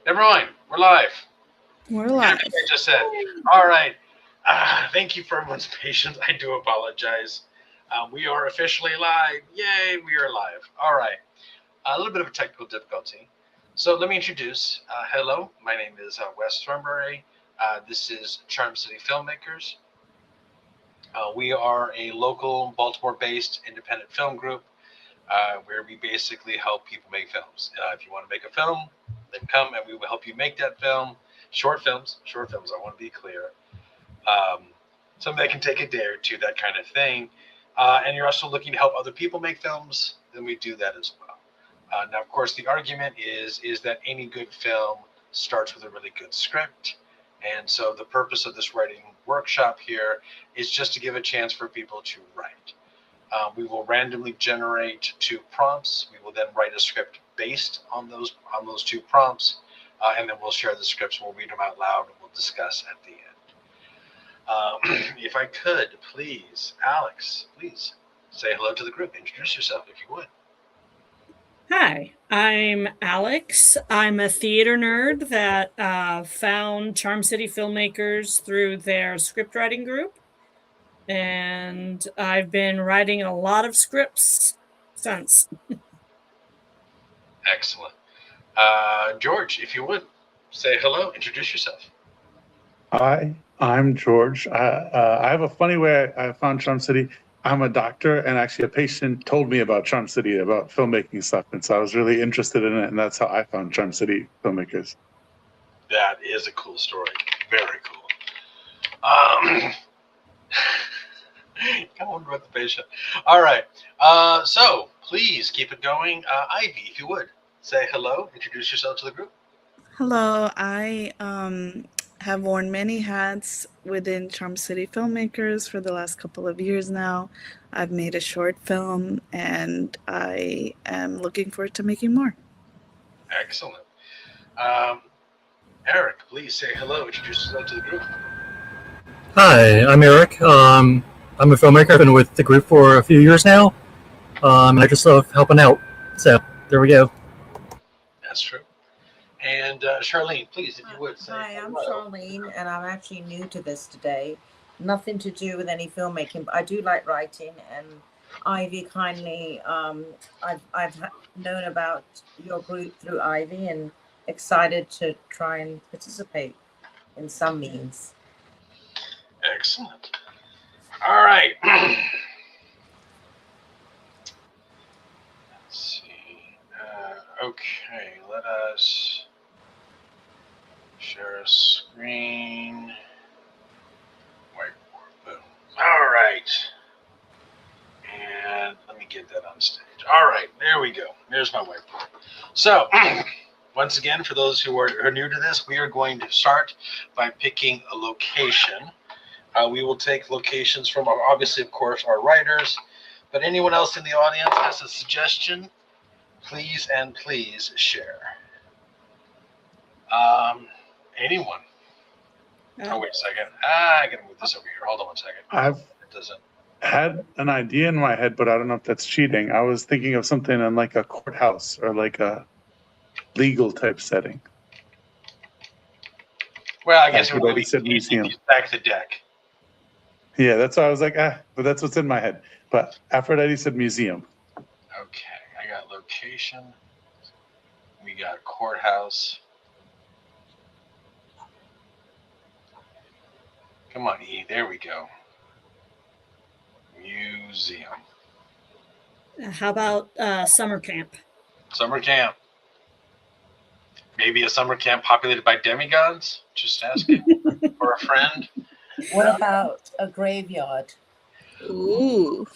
Never mind. We're live. We're Forget live. everything I just said. All right. Thank you for everyone's patience. I do apologize. We are officially live. Yay, we are live. All right. A little bit of a technical difficulty. So let me introduce. Hello, my name is Wes Thornbury. This is Charm City Filmmakers. We are a local Baltimore-based independent film group where we basically help people make films. If you want to make a film, then come and we will help you make that film. Short films, I want to be clear. Something that can take a day or two, that kind of thing. And you're also looking to help other people make films, then we do that as well. Now, of course, the argument is that any good film starts with a really good script. And so the purpose of this writing workshop here is just to give a chance for people to write. We will randomly generate 2 prompts. We will then write a script based on those 2 prompts, and then we'll share the scripts. We'll read them out loud, and we'll discuss at the end. If I could, please, Alex, please say hello to the group. Introduce yourself, if you would. Hi, I'm Alex. I'm a theater nerd that found Charm City Filmmakers through their script writing group. And I've been writing a lot of scripts since. Excellent. George, if you would, say hello, introduce yourself. Hi, I'm George. I have a funny way I found Charm City. I'm a doctor, and actually a patient told me about Charm City, about filmmaking stuff, and so I was really interested in it, and that's how I found Charm City Filmmakers. That is a cool story. Very cool. Come on with the patient. All right. So please keep it going. Ivy, if you would, say hello, introduce yourself to the group. Hello, I have worn many hats within Charm City Filmmakers for the last couple of years now. I've made a short film, and I am looking forward to making more. Excellent. Eric, please say hello, introduce yourself to the group. Hi, I'm Eric. I'm a filmmaker. I've been with the group for a few years now, and I just love helping out. So there we go. That's true. And Charlene, please, if you would say Hi, I'm hello. Charlene, and I'm actually new to this today. Nothing to do with any filmmaking, but I do like writing. And Ivy kindly, I've known about your group through Ivy, and excited to try and participate in some means. Excellent. All right. Let's see. Okay, let us share a screen. Whiteboard, boom. All right. And let me get that on stage. All right, there we go. There's my whiteboard. So, once again, for those who are new to this, we are going to start by picking a location. We will take locations from, obviously, of course, our writers, but anyone else in the audience has a suggestion, please share. Anyone? Oh, wait a second. I gotta move this over here. Hold on one second. It doesn't. Had an idea in my head, but I don't know if that's cheating. I was thinking of something in like a courthouse or like a legal type setting. Well, I guess Aphrodite said museum. Back the deck. Yeah, that's why I was like, but that's what's in my head. But Aphrodite said museum. Okay, I got location. We got courthouse. Come on, E. There we go. Museum. How about summer camp? Summer camp. Maybe a summer camp populated by demigods? Just asking. Or a friend? What about a graveyard? Ooh.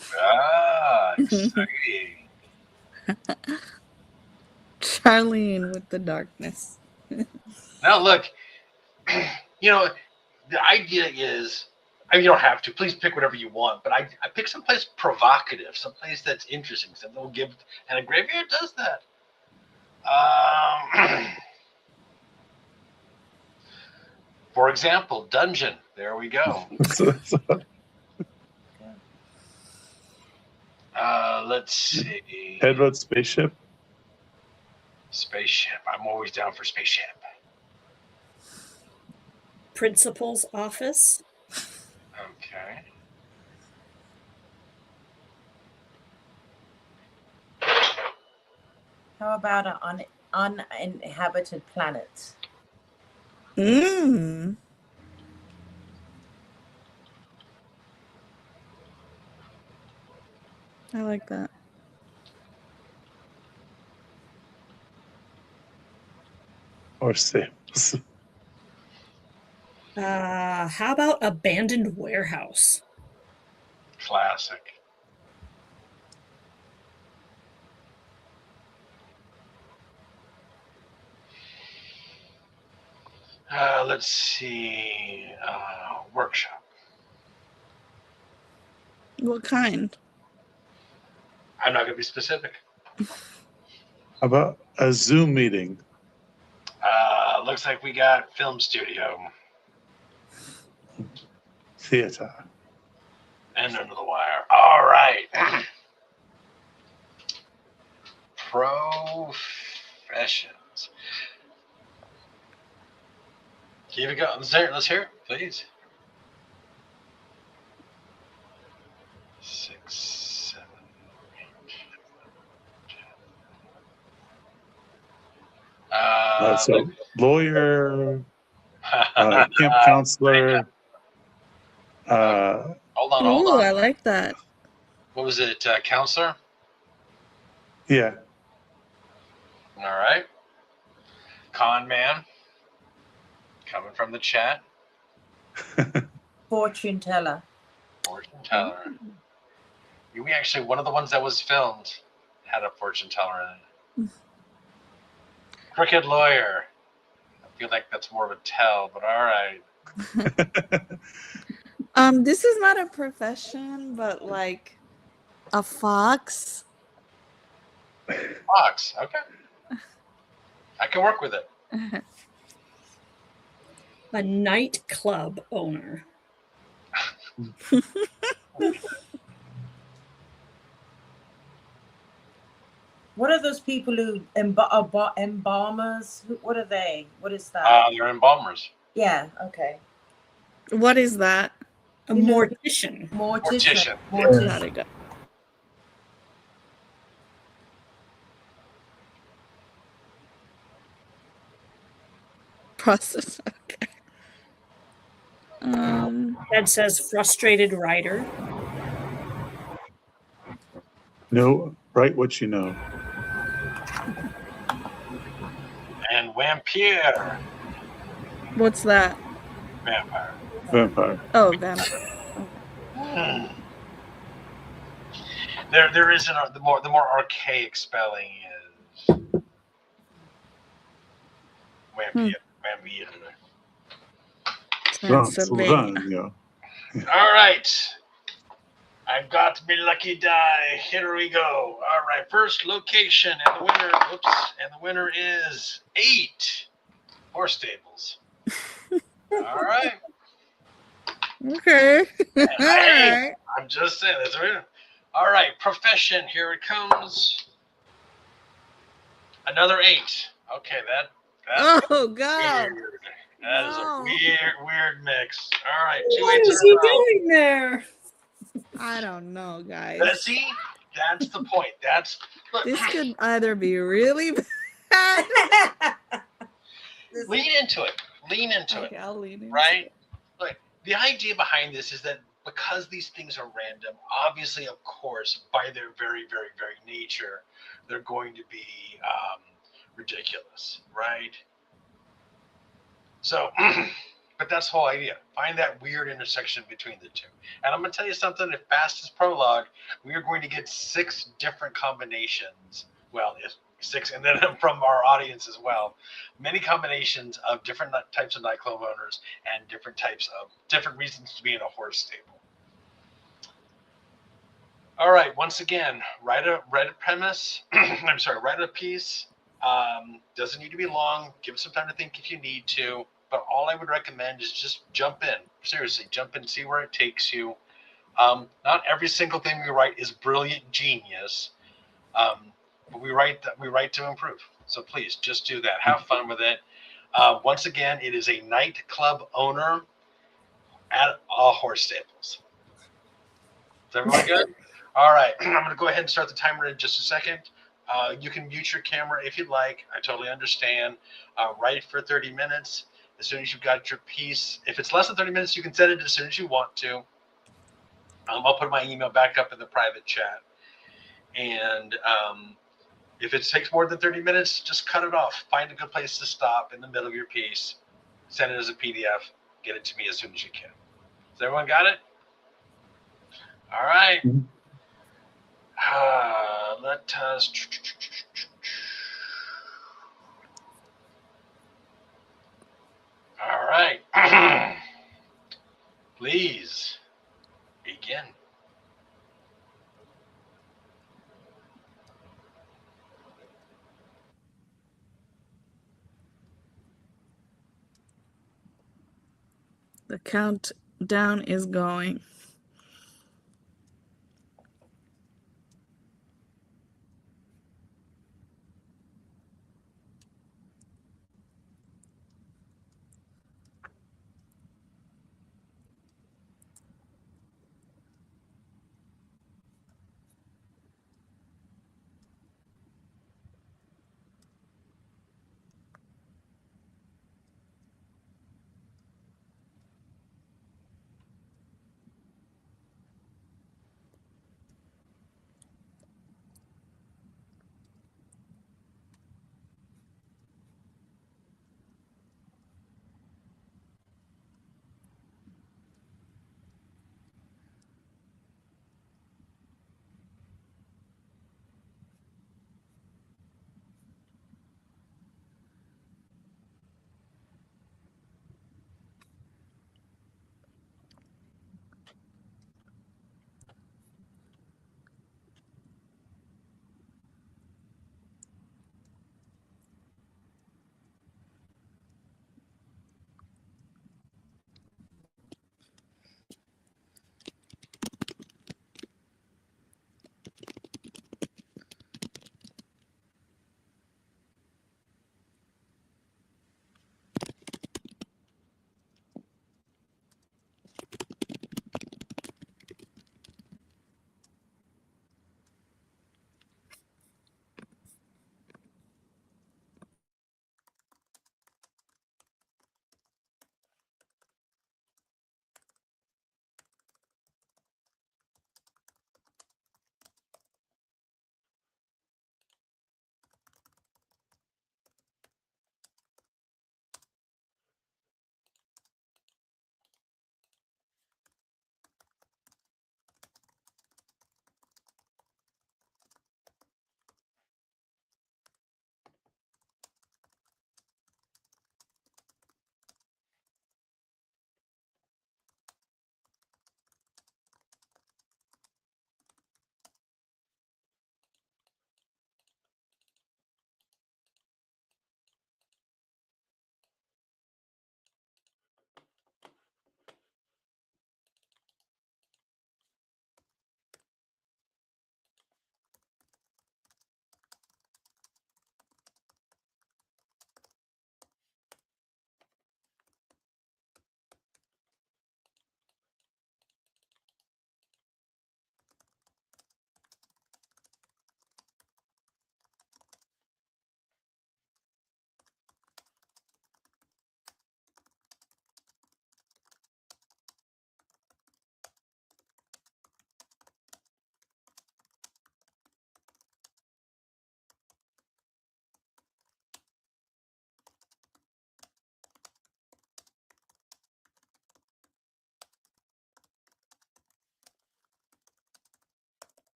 Exciting. Charlene with the darkness. Now, look, the idea is, you don't have to. Please pick whatever you want. But I pick someplace provocative, someplace that's interesting, something will give, and a graveyard does that. For example, dungeon. There we go. Let's see. Headbutt spaceship. Spaceship. I'm always down for spaceship. principal's office. Okay. How about an uninhabited planet? Mm. I like that. Or sales. How about abandoned warehouse? Classic. Let's see. Workshop. What kind? I'm not going to be specific. How about a Zoom meeting? Looks like we got film studio Theater. and under the wire. All right. Professions. Here we go. Let's hear it, please. 6, 7, 8. So lawyer, camp counselor. Hold on. Ooh, I like that. What was it? Counselor? Yeah. All right. Con man. Coming from the chat. Fortune teller. Fortune teller. We actually, one of the ones that was filmed had a fortune teller in it. Crooked lawyer. I feel like that's more of a tell, but all right. This is not a profession, but like a fox. Fox. Okay. I can work with it. A nightclub owner. What are those people who embalmers? What are they? What is that? They're embalmers. Yeah. Okay. What is that? A You know- mortician. Mortician. Got it, got it. Process. Okay. That says frustrated writer. No, write what you know. And vampire. What's that? Vampire. Vampire. Oh, vampire. There is the more archaic spelling is vampire. Vampire. Transylvania. All right. I've got me lucky die. Here we go. All right. First location and the winner. Oops. And the winner is 8 horse stables. All right. Okay. All Hey, right. I'm just saying. That's right. All right. Profession. Here it comes. Another 8. Okay. That's Oh God. weird. That is No. a weird mix. All right. 2 What 8s is in he a row. doing there? I don't know, guys. See, that's the point. Look, This could either be really bad. lean into it. Lean into Okay, it. I'll lean in. Right? Look, the idea behind this is that because these things are random, obviously, of course, by their very, very, very nature, they're going to be ridiculous, right? So, but that's the whole idea. Find that weird intersection between the two. And I'm going to tell you something. If fast as prologue, we are going to get 6 different combinations. Well, 6, and then from our audience as well. Many combinations of different types of nightclub owners and different reasons to be in a horse stable. All right. Once again, write a premise. I'm sorry. Write a piece. Doesn't need to be long. Give it some time to think if you need to. But all I would recommend is just jump in. Seriously, jump in, see where it takes you. Not every single thing we write is brilliant genius, but we write to improve. So please, just do that. Have fun with it. Once again, it is a nightclub owner at a horse stables. Is everyone good? All right, I'm going to go ahead and start the timer in just a second. You can mute your camera if you'd like. I totally understand. Write for 30 minutes. As soon as you've got your piece, if it's less than 30 minutes, you can send it as soon as you want to. I'll put my email back up in the private chat. And if it takes more than 30 minutes, just cut it off. Find a good place to stop in the middle of your piece. Send it as a PDF. Get it to me as soon as you can. Has everyone got it? All right. Mhm. Let us. All right. Please begin. The countdown is going.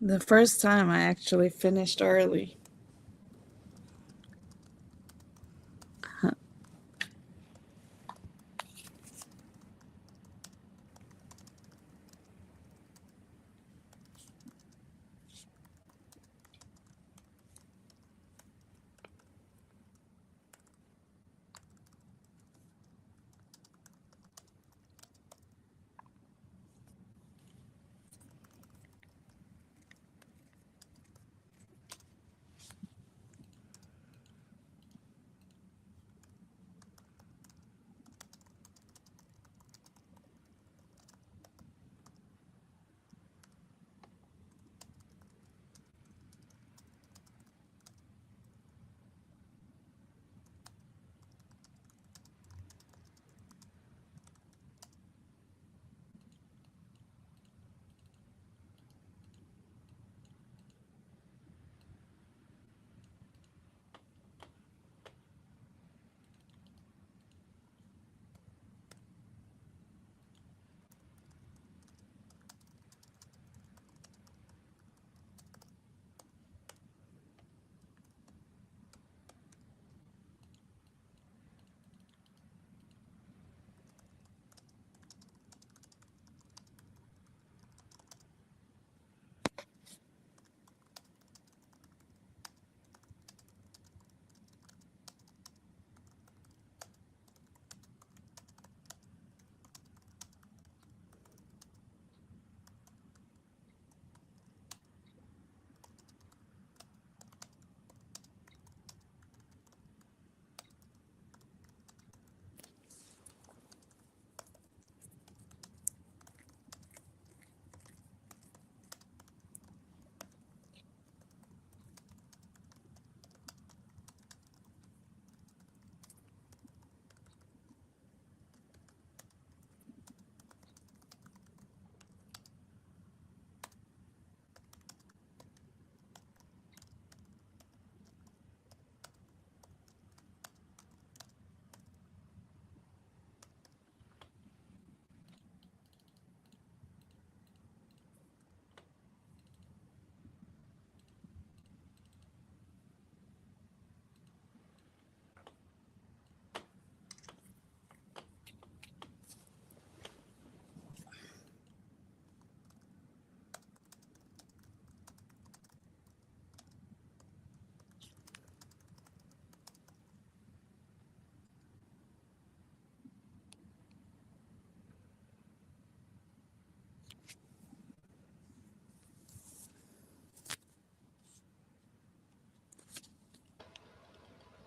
The first time I actually finished early.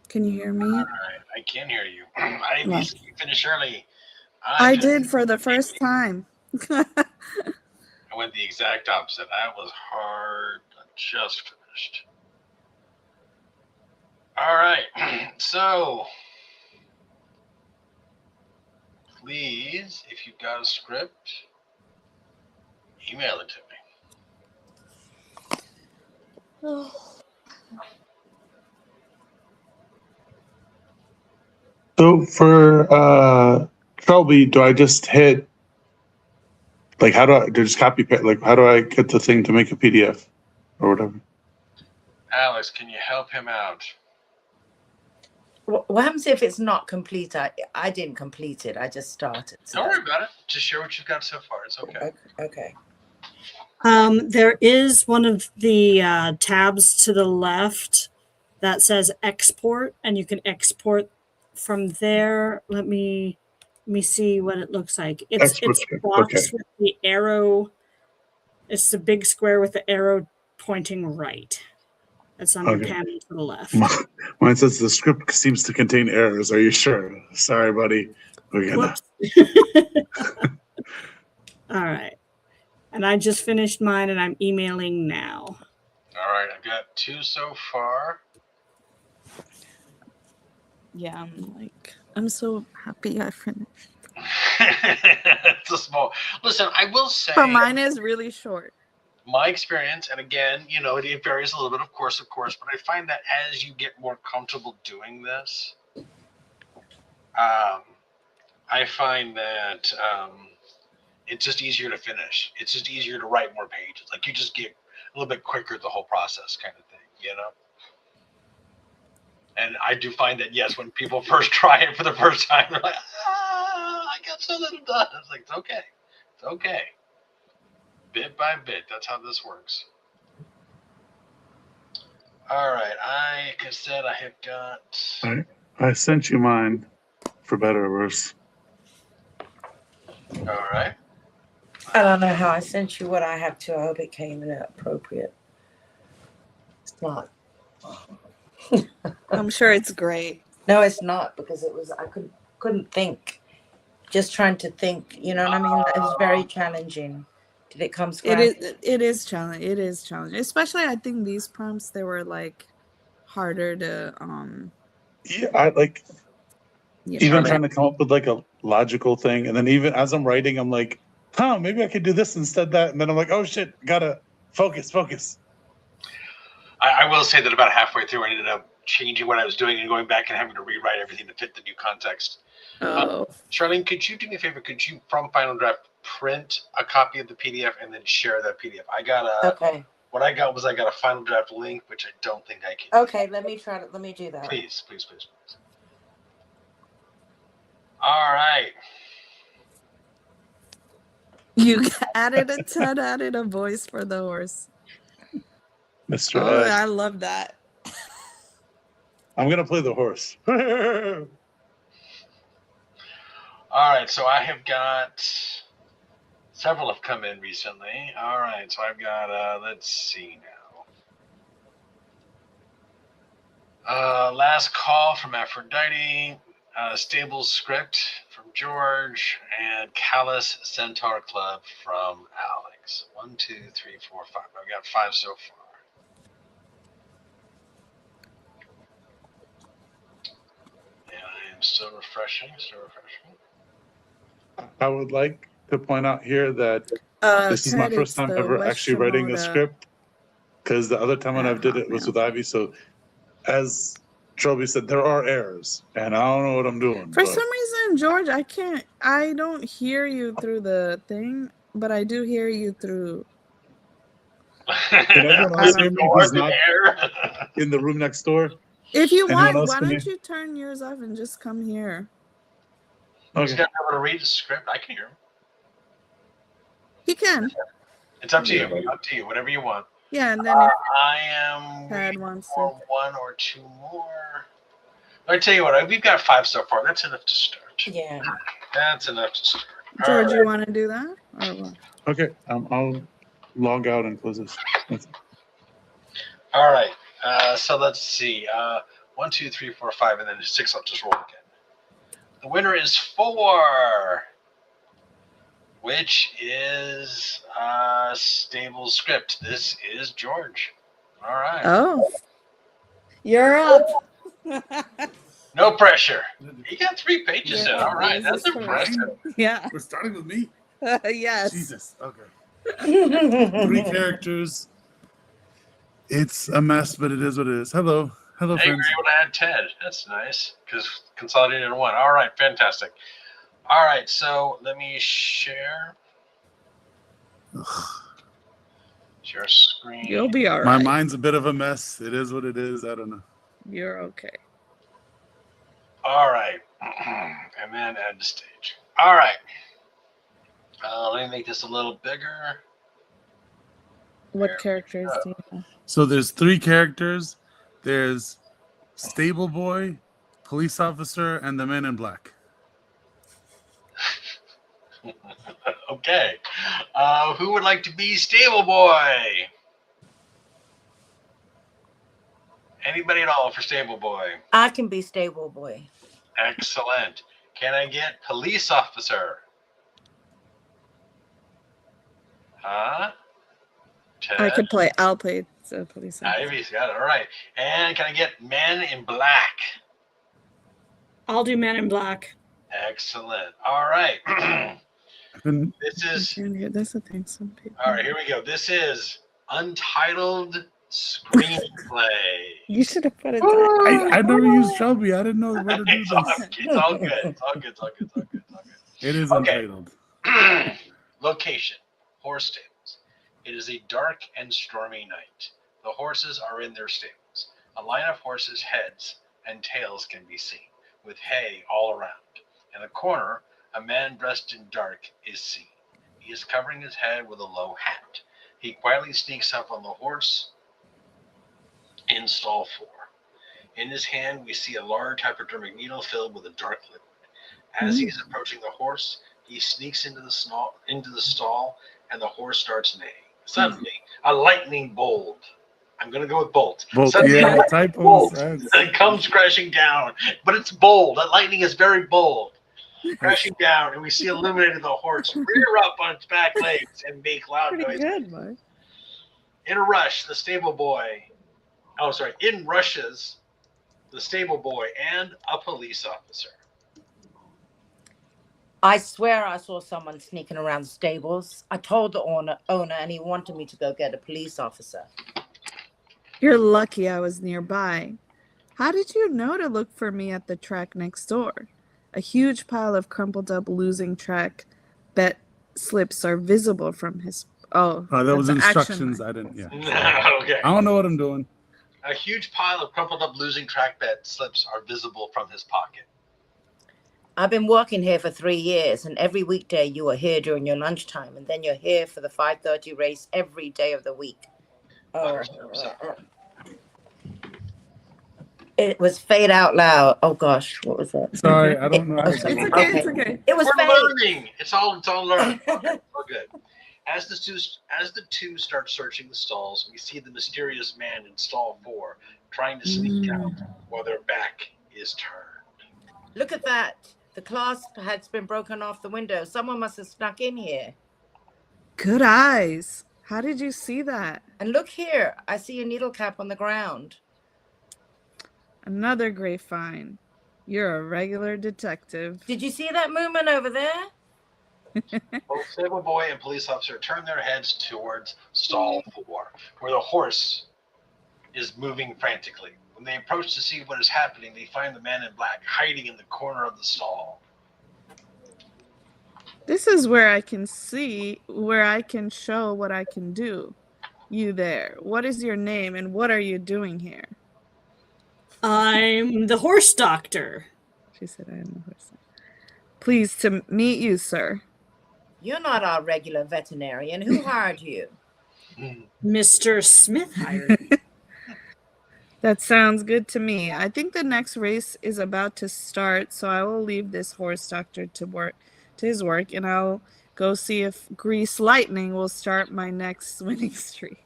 Can you hear me? All right, I can hear you. I Well, you finish early. I did for the first time. I went the exact opposite. That was hard. I just finished. All right. So, please, if you've got a script, email it to me. So for Shelby, do I just hit like how do I do I just copy like how do I get the thing to make a PDF or whatever? Alex, can you help him out? What happens if it's not complete? I didn't complete it. I just started. So Don't worry about it. Just share what you've got so far. It's okay. Okay. There is one of the tabs to the left that says export, and you can export from there. Let me see what it looks like. It's Export a script. box Okay. with the arrow. It's the big square with the arrow pointing right. It's on the Okay. panel to the left. Mine says the script seems to contain errors. Are you sure? Sorry, buddy. We're gonna. Whoops. All right. And I just finished mine and I'm emailing now. All right, I've got 2 so far. Yeah, I'm so happy I finished. It's a small. Listen, I will say. But mine is really short. My experience, and again, it varies a little bit, of course, but I find that as you get more comfortable doing this, I find that it's just easier to finish. It's just easier to write more pages. Like you just get little bit quicker the whole process kind of thing, And I do find that, yes, when people first try it for the first time, they're like, I got so little done. It's like, it's okay. It's okay. Bit by bit. That's how this works. All right. Like I said, I have got... I sent you mine, for better or worse. All right. I don't know how I sent you what I have to. I hope it came in appropriate. It's not. I'm sure it's great. No, it's not, because it was, I couldn't think. Just trying to think, you know what I mean? It was very challenging. Did it come scratched? It is challenging. It is challenging. Especially I think these prompts, they were like harder to Yeah, I like yeah. even trying to come up with like a logical thing, and then even as I'm writing, I'm like, maybe I could do this instead that, and then I'm like, oh shit, gotta focus. I will say that about halfway through, I ended up changing what I was doing and going back and having to rewrite everything to fit the new context. Oh. Charlene, could you do me a favor? Could you, from Final Draft, print a copy of the PDF and then share that PDF? Okay. What I got was I got a Final Draft link, which I don't think I can. Okay, let me try to, let me do that. Please. All right. You added a voice for the horse. Mr. Oh, Ed. I love that. I'm gonna play the horse. All right, so I have got several have come in recently. All right, so I've got let's see now. Last Call from Aphrodite, Stable Script from George, and Callous Centaur Club from Alex. 1, 2, 3, 4, 5. I've got 5 so far. And I am still refreshing. I would like to point out here that this is my Ted, first it's time the ever West actually writing a Shimoda script, because the other time when I've did it was with Ivy. So, as Trilby said, there are errors, and I don't know what I'm doing. For but some reason, George, I don't hear you through the thing, but I do hear you through. Can everyone else hear me who's not Air. in the room next door? If you Anyone want, else why can don't hear? you turn yours off and just come here? He's Okay. not able to read the script. I can hear him. He can. It's up to you. Up to you. Whatever you want. Yeah, and then if I am Tad waiting wants for to. 1 or 2 more. I tell you what, we've got 5 so far. That's enough to start. Yeah. That's enough to start. All George, right. you want to do that? Or what? Okay. I'll log out and close this. All right. So let's see. 1, 2, 3, 4, 5, and then 6. I'll just roll again. The winner is 4, which is Stable Script. This is George. All right. Oh, you're up. No pressure. You got 3 pages Yeah, in. All right. this That's is correct. impressive. Yeah. We're starting with me. Yes. Jesus. Okay. 3 characters. It's a mess, but it is what it is. Hello, Hey, friends. you're able to add Ted. That's nice because consolidated in 1. All right. Fantastic. All right. So let me share. Share screen. You'll be all My right. mind's a bit of a mess. It is what it is. I don't know. You're okay. All right. And then add the stage. All right. Let me make this a little bigger. What There we characters go. do you have? So there's 3 characters. There's Stable Boy, Police Officer, and the Men in Black. Okay. Who would like to be Stable Boy? Anybody at all for Stable Boy? I can be Stable Boy. Excellent. Can I get Police Officer? Huh? I Ted? could play. I'll play the police officer. Ivy's got it. All right. And can I get Men in Black? I'll do Men in Black. Excellent. All right. And This is And here, that's the thing. Some people. all right. Here we go. This is Untitled Screenplay. You should have put it there. I never used Shelby. I didn't know where to do It's all, this. it's all good. It's all good. It's all good. It's all good. It's all It is Okay. Untitled. good. Location: horse stables. It is a dark and stormy night. The horses are in their stables. A line of horses' heads and tails can be seen, with hay all around. In a corner, a man dressed in dark is seen. He is covering his head with a low hat. He quietly sneaks up on the horse in stall 4. In his hand, we see a large hypodermic needle filled with a dark liquid. As he is approaching the horse, he sneaks into the stall, and the horse starts neighing. Suddenly, a lightning bolt. I'm going to go with bolt. Bolt, Suddenly, yeah, a lightning typos. bolt That's- and comes crashing down. But it's bold. That lightning is very bold. Crashing down, and we see illuminated the horse rear up on its back legs and make loud Pretty noises. good, Mark. In a rush, the stable boy. Oh, sorry. In rushes the stable boy and a police officer. I swear I saw someone sneaking around the stables. I told the owner, and he wanted me to go get a police officer. You're lucky I was nearby. How did you know to look for me at the track next door? A huge pile of crumpled up losing track bet slips are visible from his. Oh, that was that's an action instructions. line. I didn't. Yeah. Okay. I don't know what I'm doing. A huge pile of crumpled up losing track bet slips are visible from his pocket. I've been working here for 3 years, and every weekday you are here during your lunchtime, and then you're here for the 5:30 race every day of the week. It was Fade Out Loud. Oh gosh, what was that? Sorry, I don't know. How to It's do it. okay. It's okay. It was We're Fade. learning. It's all learning. We're good. As the two start searching the stalls, we see the mysterious man in stall 4 trying to sneak out while their back is turned. Look at that. The clasp has been broken off the window. Someone must have snuck in here. Good eyes. How did you see that? And look here. I see a needle cap on the ground. Another great find. You're a regular detective. Did you see that movement over there? Both stable boy and police officer turn their heads towards stall 4, where the horse is moving frantically. When they approach to see what is happening, they find the man in black hiding in the corner of the stall. This is where I can show what I can do. You there. What is your name and what are you doing here? I'm the horse doctor. She said I am the horse. Pleased to meet you, sir. You're not our regular veterinarian. Who hired you? Mr. Smith hired me. That sounds good to me. I think the next race is about to start, so I will leave this horse doctor to his work, and I'll go see if Grease Lightning will start my next winning streak.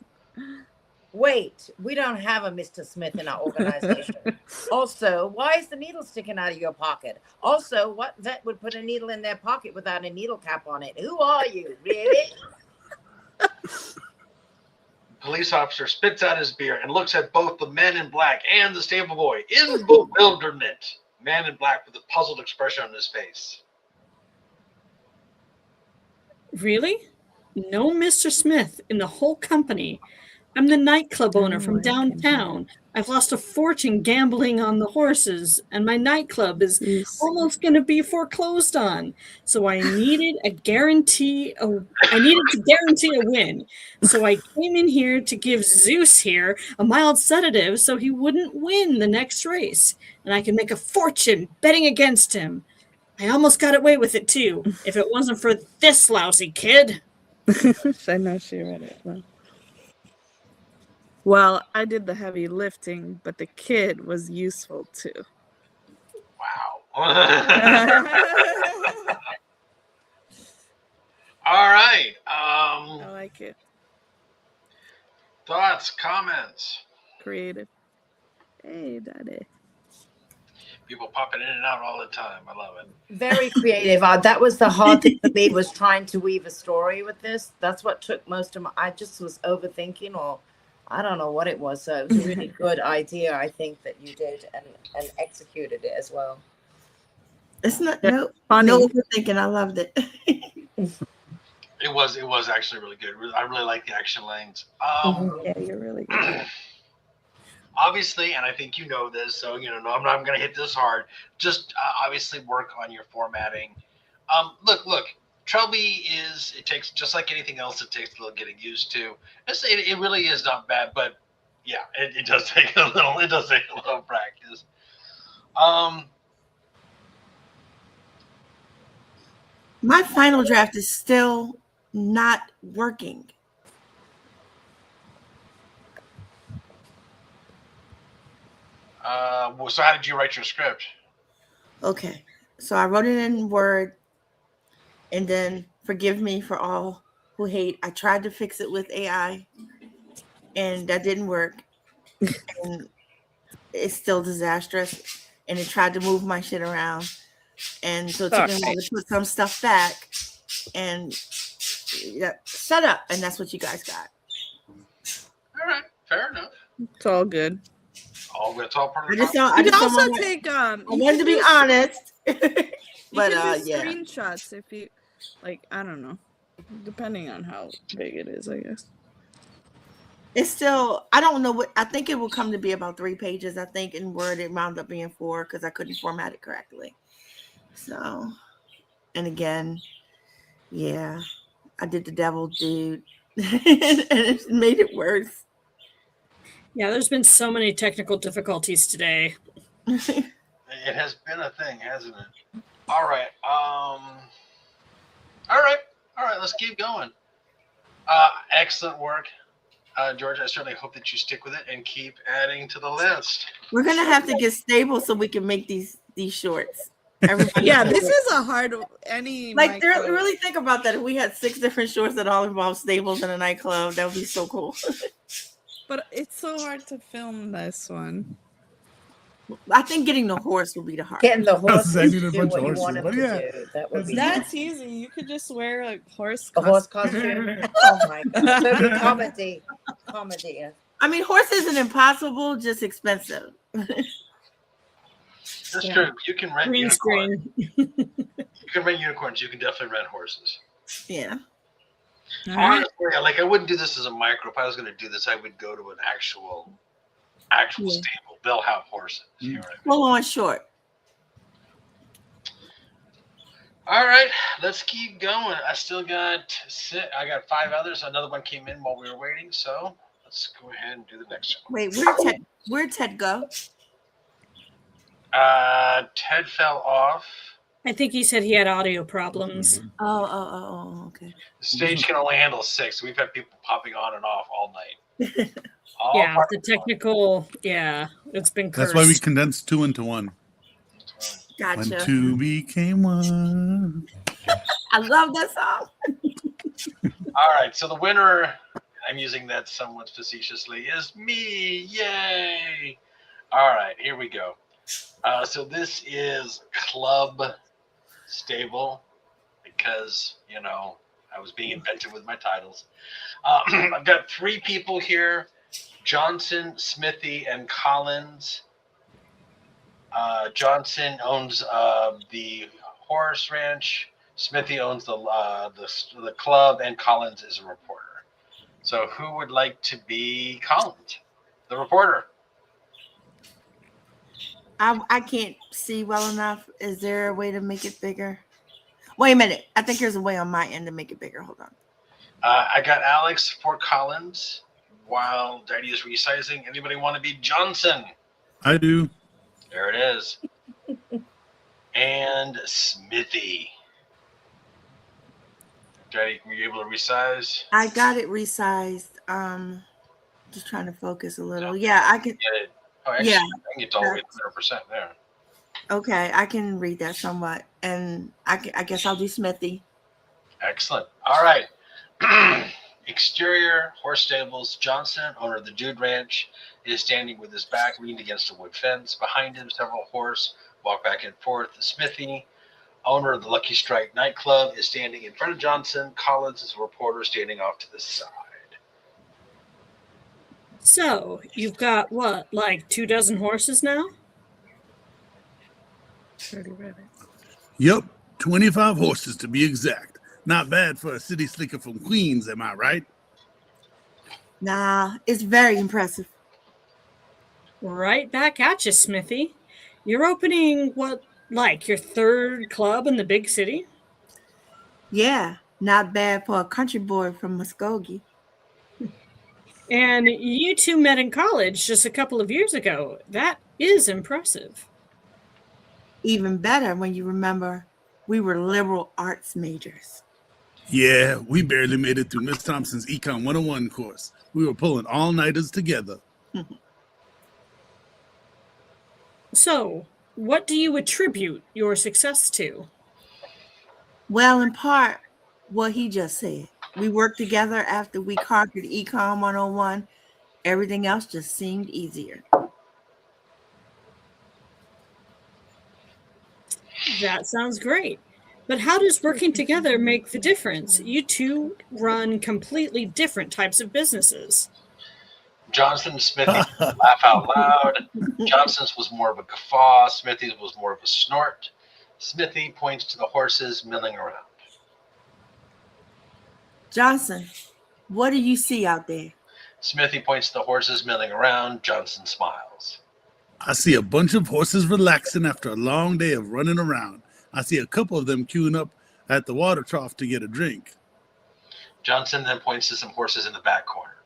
Wait, we don't have a Mr. Smith in our organization. Also, why is the needle sticking out of your pocket? Also, what vet would put a needle in their pocket without a needle cap on it? Who are you, really? Police officer spits out his beer and looks at both the men in black and the stable boy in bewilderment. Man in black with a puzzled expression on his face. Really? No Mr. Smith in the whole company. I'm the nightclub owner from downtown. I've lost a fortune gambling on the horses, and my nightclub is almost going to be foreclosed on. So I needed to guarantee a win. So I came in here to give Zeus here a mild sedative so he wouldn't win the next race, and I can make a fortune betting against him. I almost got away with it too, if it wasn't for this lousy kid. I know she read it. Well, I did the heavy lifting, but the kid was useful too. Wow. All right. I like it. Thoughts, comments? Creative. Hey, Daddy. People popping in and out all the time. I love it. Very creative. That was the hard thing for me, was trying to weave a story with this. That's what took most of my, I just was overthinking, or I don't know what it was. So it was a really good idea, I think, that you did and executed it as well. It's not Funny. no overthinking. I loved it. It was actually really good. I really like the action lanes. Yeah, you're really good. Obviously, and I think you know this, so I'm not going to hit this hard. Just obviously work on your formatting. Look. Trelby it takes, just like anything else, it takes a little getting used to. It really is not bad, but yeah, it does take a little practice. My final draft is still not working. So how did you write your script? Okay. So I wrote it in Word, and then forgive me for all who hate. I tried to fix it with AI, and that didn't work. And it's still disastrous. And it tried to move my shit around. And so it took me a while to put some stuff back. And yeah, shut up. And that's what you guys got. All right, fair enough. It's all good. It's all part of I the just process. don't. I You just can don't also want. take I wanted to be honest. But you can do yeah. screenshots if you like. I don't know, depending on how big it is, I guess. It's still, I don't know what, I think it will come to be about 3 pages. I think in Word it wound up being 4 because I couldn't format it correctly. So, and again, yeah, I did the devil dude and it made it worse. Yeah, there's been so many technical difficulties today. It has been a thing, hasn't it? All right. All right. Let's keep going. Excellent work, George. I certainly hope that you stick with it and keep adding to the list. We're going to have to get stable so we can make these shorts. Everybody Yeah, this is a hard like really think about that. If we had 6 different shorts that all involve stables in a nightclub, that would be so cool. But it's so hard to film this one. I think getting the horse would be the hardest. Getting the horses I need to a do bunch what of you horses, want them but to yeah. do. That would be That's easy. You could just wear a horse a horse costume. costume. Oh my god. So it'd be comedy. Comedy. I mean, horse isn't impossible, just expensive. That's Yeah. true. You can rent Green unicorns. screen. You can rent unicorns. You can definitely rent horses. Yeah. All right. Honestly, like I wouldn't do this as a micro. If I was going to do this, I would go to an actual Yeah. stable. They'll have horses. You know what I mean? Full on short. All right, let's keep going. I still got I got 5 others. Another one came in while we were waiting, so let's go ahead and do the next one. Wait, where'd Ted go? Ted fell off. I think he said he had audio problems. Oh, okay. The stage can only handle 6. We've had people popping on and off all night. All Yeah, part the of the fun. technical, it's been cursed. That's why we condensed 2 into 1. Gotcha. When 2 became 1. I love that song. All right, so the winner, I'm using that somewhat facetiously, is me. Yay! All right, here we go. So this is Club Stable because, you know, I was being inventive with my titles. I've got 3 people here, Johnson, Smithy, and Collins. Johnson owns the horse ranch. Smithy owns the club, and Collins is a reporter. So who would like to be Collins, the reporter? I can't see well enough. Is there a way to make it bigger? Wait a minute. I think there's a way on my end to make it bigger. Hold on. I got Alex for Collins while Daddy is resizing. Anybody want to be Johnson? I do. There it is. And Smithy. Daddy, were you able to resize? I got it resized. Just trying to focus a little. Yeah, I can. Get it? Oh, actually, Yeah. I can get all the way to 100% there. Okay, I can read that somewhat, and I guess I'll do Smithy. Excellent. All right. Exterior horse stables. Johnson, owner of the Dude Ranch, is standing with his back leaned against a wood fence. Behind him, several horse walk back and forth. Smithy, owner of the Lucky Strike nightclub, is standing in front of Johnson. Collins is a reporter standing off to the side. So you've got what, like 24 horses now? Yep, 25 horses to be exact. Not bad for a city slicker from Queens, am I right? Nah, it's very impressive. Right back at you, Smithy. You're opening what, like your 3rd club in the big city? Yeah, not bad for a country boy from Muskogee. And you two met in college just a couple of years ago. That is impressive. Even better when you remember we were liberal arts majors. Yeah, we barely made it through Miss Thompson's Econ 101 course. We were pulling all-nighters together. So, what do you attribute your success to? Well, in part, what he just said. We worked together after we conquered Econ 101. Everything else just seemed easier. That sounds great. But how does working together make the difference? You two run completely different types of businesses. Johnson and Smithy laugh out loud. Johnson's was more of a guffaw. Smithy's was more of a snort. Smithy points to the horses milling around. Johnson, what do you see out there? Smithy points to the horses milling around. Johnson smiles. I see a bunch of horses relaxing after a long day of running around. I see a couple of them queuing up at the water trough to get a drink. Johnson then points to some horses in the back corner.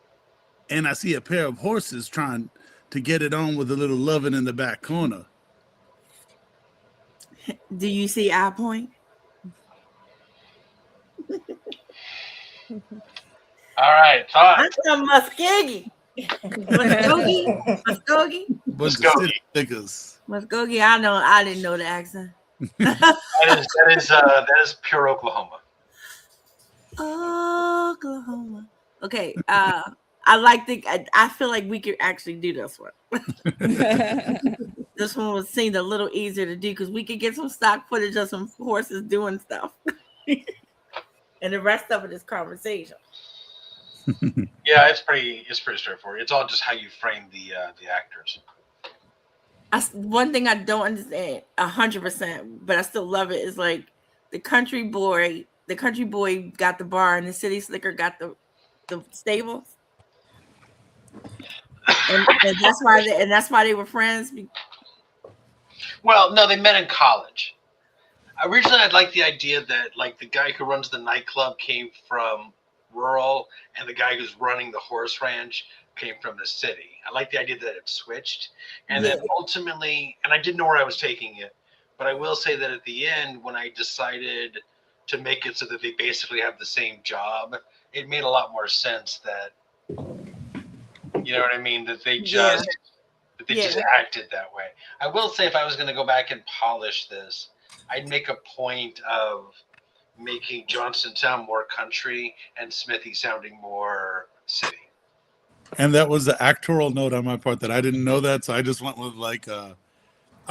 And I see a pair of horses trying to get it on with a little loving in the back corner. Do you see our point? All right, thought. I'm from Muskogee. Muskogee? Bunch of Muskogee. city slickers. Muskogee, I didn't know the accent. That is pure Oklahoma. Oklahoma. Okay, I feel like we could actually do this one. This one would seem a little easier to do because we could get some stock footage of some horses doing stuff. And the rest of it is conversation. Yeah, it's pretty straightforward. It's all just how you frame the actors. One thing I don't understand 100%, but I still love it is like the country boy got the bar and the city slicker got the stables. And that's why they were friends. Well, no, they met in college. Originally, I'd like the idea that like the guy who runs the nightclub came from rural, and the guy who's running the horse ranch came from the city. I like the idea that it switched, and then ultimately, and I didn't know where I was taking it, but I will say that at the end, when I decided to make it so that they basically have the same job, it made a lot more sense that, you know what I mean, that they just just acted that way. I will say if I was going to go back and polish this, I'd make a point of making Johnson sound more country and Smithy sounding more city. And that was the actoral note on my part that I didn't know that, so I just went with like I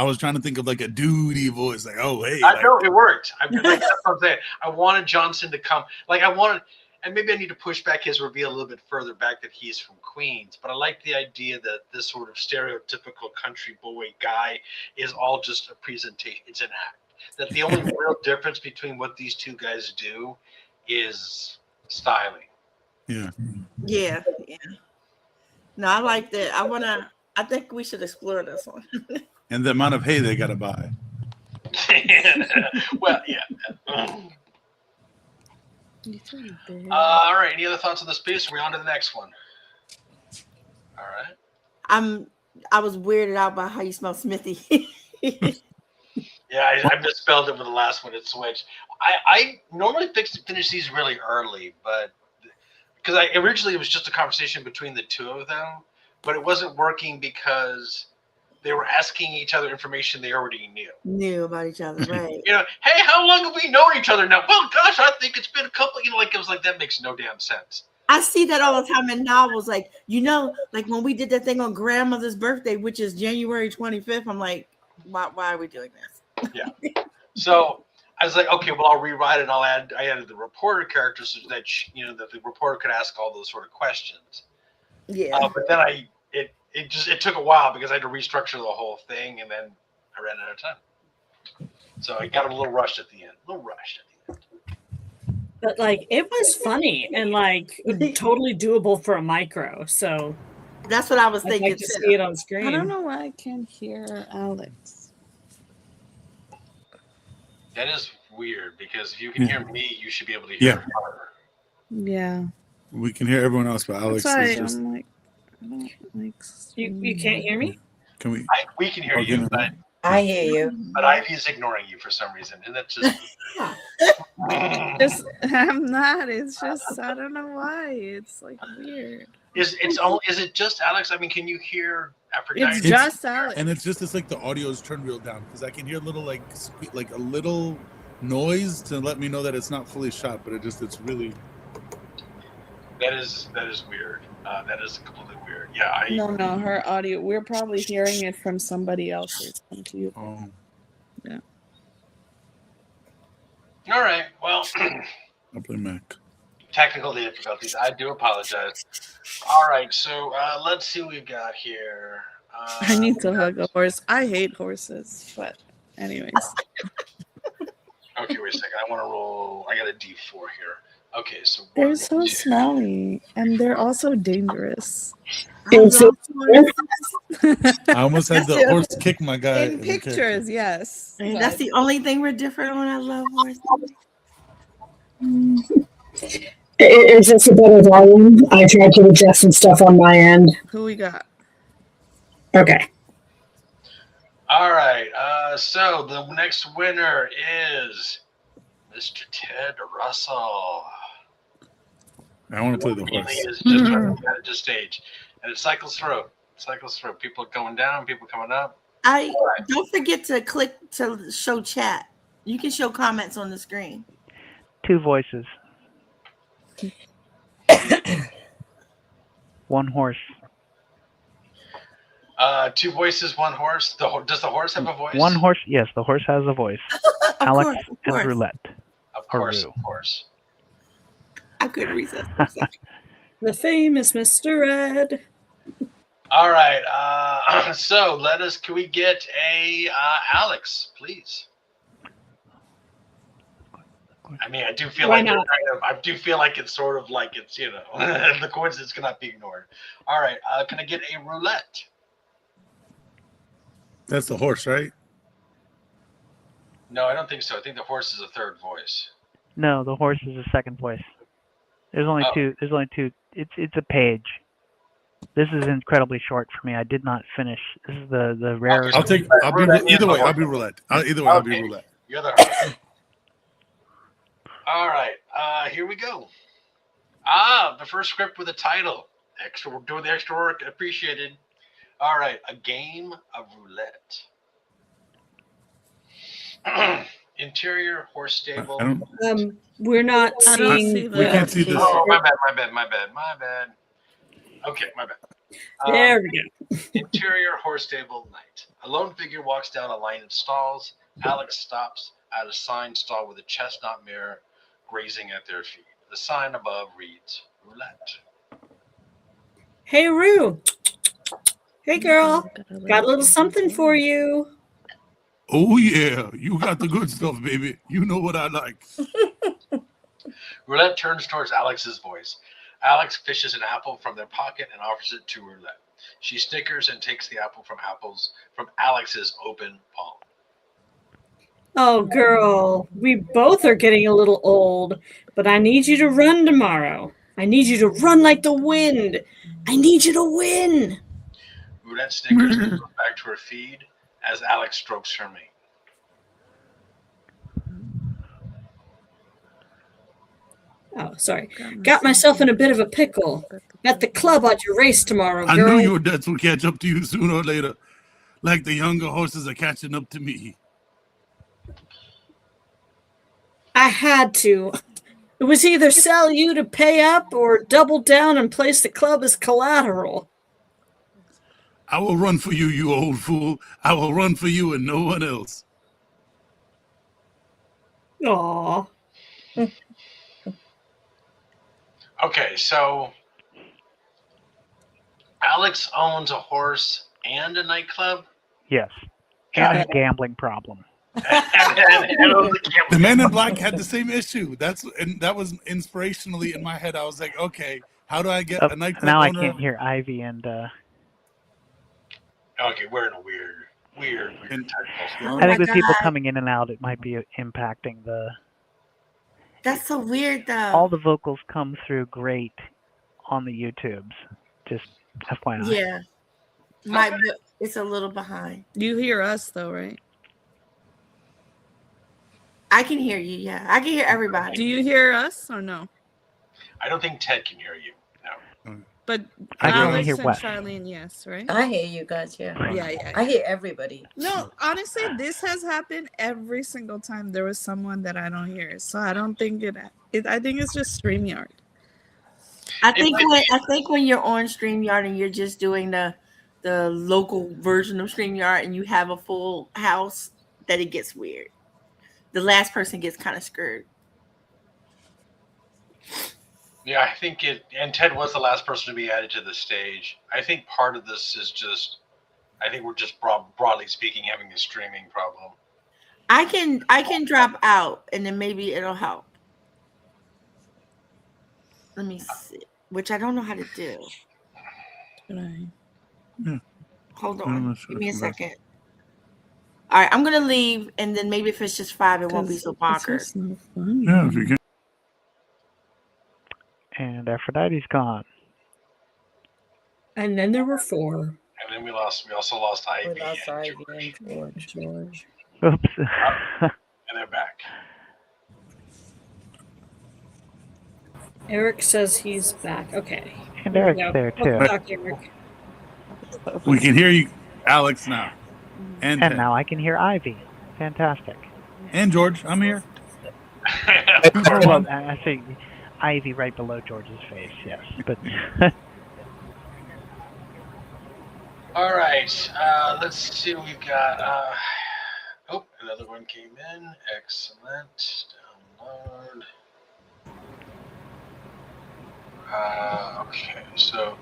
was trying to think of like a duty voice, like, oh hey. I know it worked. That's what I'm saying. I wanted Johnson to come, like and maybe I need to push back his reveal a little bit further back that he's from Queens, but I like the idea that this sort of stereotypical country boy guy is all just a presentation. It's an act. That the only real difference between what these two guys do is styling. Yeah. No, I like that. I think we should explore this one. And the amount of hay they gotta buy. Well, yeah. All right. Any other thoughts on this piece? We're on to the next one. All right. I was weirded out by how you smell Smithy. Yeah, I misspelled it with the last one. It switched. I normally finish these really early, but because originally it was just a conversation between the two of them, but it wasn't working because they were asking each other information they already knew About each other, right? You know, hey, how long have we known each other now? Well, gosh, I think it's been a couple. You know, like it was like that makes no damn sense. I see that all the time in novels. Like, like when we did that thing on grandmother's birthday, which is January 25th. I'm like, why are we doing this? Yeah. So I was like, okay, well, I'll rewrite it. And I added the reporter character so that that the reporter could ask all those sort of questions. Yeah. But then it took a while because I had to restructure the whole thing, and then I ran out of time. So I got a little rushed at the end. But like it was funny and like totally doable for a micro. So that's what I was I'd thinking. like to see it on screen. I don't know why I can't hear Alex. That is weird because if you can hear me, you should be able to hear her. Yeah. We can hear everyone else, but Alex That's why is just. I'm like, I don't like. You can't hear me? Can we? We can hear Okay, you, no. I hear you. but Ivy's ignoring you for some reason, and that's just. Just I'm not. It's just I don't know why. It's like weird. Is it just Alex? I mean, can you hear Aphrodite? It's just Alex. And it's just like the audio is turned real down because I can hear little like a little noise to let me know that it's not fully shot, but it's really. That is weird. That is completely weird. Yeah, No, her audio. We're probably hearing it from somebody else. It's come to you. Oh. Yeah. All right. Well, I play Mac. technical difficulties. I do apologize. All right. So let's see what we've got here. I need to hug a horse. I hate horses, but anyways. Okay, wait a second. I want to roll. I got a D4 here. Okay, so They're so smelly, and they're also dangerous. Is it- I almost had the That's horse kick my guy. In pictures, yes. And that's the only thing we're different on. I love horses. Is this a better volume? I tried to adjust some stuff on my end. Who we got? Okay. All right. So the next winner is Mr. Ted Russell. I want to play the He horse. is just at the stage, and it cycles through. People going down, people coming up. Don't forget to click to show chat. You can show comments on the screen. 2 voices. 1 horse. 2 voices, 1 horse. Does the horse have a voice? 1 horse. Yes, the horse has a voice. Of Alex course, of and course. Roulette. Of Or course, Rue. of course. I couldn't resist. The famous Mr. Ed. All right. So can we get a Alex, please? I mean, I do feel Why like not? I do feel like it's sort of like it's the coincidence cannot be ignored. All right. Can I get a roulette? That's the horse, right? No, I don't think so. I think the horse is a third voice. No, the horse is the second voice. There's only Oh. 2. There's only 2. It's a page. This is incredibly short for me. I did not finish. This is the rare. Okay. I'll be either way. I'll be roulette. I'll be Okay. roulette. You're the All right. Here we go. The first script with a title. We're doing the extra work. Appreciated. All right. A game of roulette. Interior horse stable. I don't. We're not I don't seeing. see We that. can't see this. Oh, my bad. Okay, my bad. There we go. Interior horse stable night. A lone figure walks down a line of stalls. Alex stops at a sign stall with a chestnut mare grazing at their feet. The sign above reads roulette. Hey, Rue. Hey, girl. Got a little something for you. Oh yeah, you got the good stuff, baby. You know what I like. Roulette turns towards Alex's voice. Alex fishes an apple from their pocket and offers it to Roulette. She snickers and takes the apple from Alex's open palm. Oh, girl. We both are getting a little old, but I need you to run tomorrow. I need you to run like the wind. I need you to win. Roulette snickers and goes back to her feed as Alex strokes her mane. Oh, sorry. Got myself in a bit of a pickle. At the club at your race tomorrow, I girl. knew your debts would catch up to you sooner or later, like the younger horses are catching up to me. I had to. It was either sell you to pay up or double down and place the club as collateral. I will run for you, you old fool. I will run for you and no one else. Aw. Okay, so Alex owns a horse and a nightclub. Yes. And a gambling problem. The Men in Black had the same issue. That was inspirationally in my head. I was like, okay, how do I get a nightclub Now I owner? can't hear Ivy and Okay, we're in a weird. weird And- technicals. Oh I think my with people God. coming in and out, it might be impacting the. That's so weird though. All the vocals come through great on the YouTubes. Just FYI. Yeah. Might be, it's a little behind. You hear us though, right? I can hear you, yeah. I can hear everybody. Do you hear us or no? I don't think Ted can hear you. No. But I can only Alex hear and Wes. Charlene, yes, right? I hear you guys, yeah. Yeah. I hear everybody. No, honestly, this has happened every single time there was someone that I don't hear. So I don't think I think it's just StreamYard. I think when you're on StreamYard and you're just doing the local version of StreamYard and you have a full house, that it gets weird. The last person gets kind of scared. Yeah, I think it. And Ted was the last person to be added to the stage. I think part of this is just. I think we're just broadly speaking having a streaming problem. I can drop out and then maybe it'll help. Let me see. Which I don't know how to do. Right. Hold I'm on. not sure Give me a if that's- second. All right, I'm gonna leave, and then maybe if it's just 5, it won't be so It's bonkers. just no fun. Yeah, if you can. And Aphrodite's gone. And then there were 4. And then we also lost Ivy. We lost and Ivy George. and George. Oops. And they're back. Eric says he's back. Okay. And Here we Eric's go. there Welcome too. back, Eric. We can hear you, Alex, now. And And Ted. now I can hear Ivy. Fantastic. And George, I'm here. Well, I see Ivy right below George's face, yes. But All right. Let's see what we've got. Oh, another one came in. Excellent. Download. Okay, so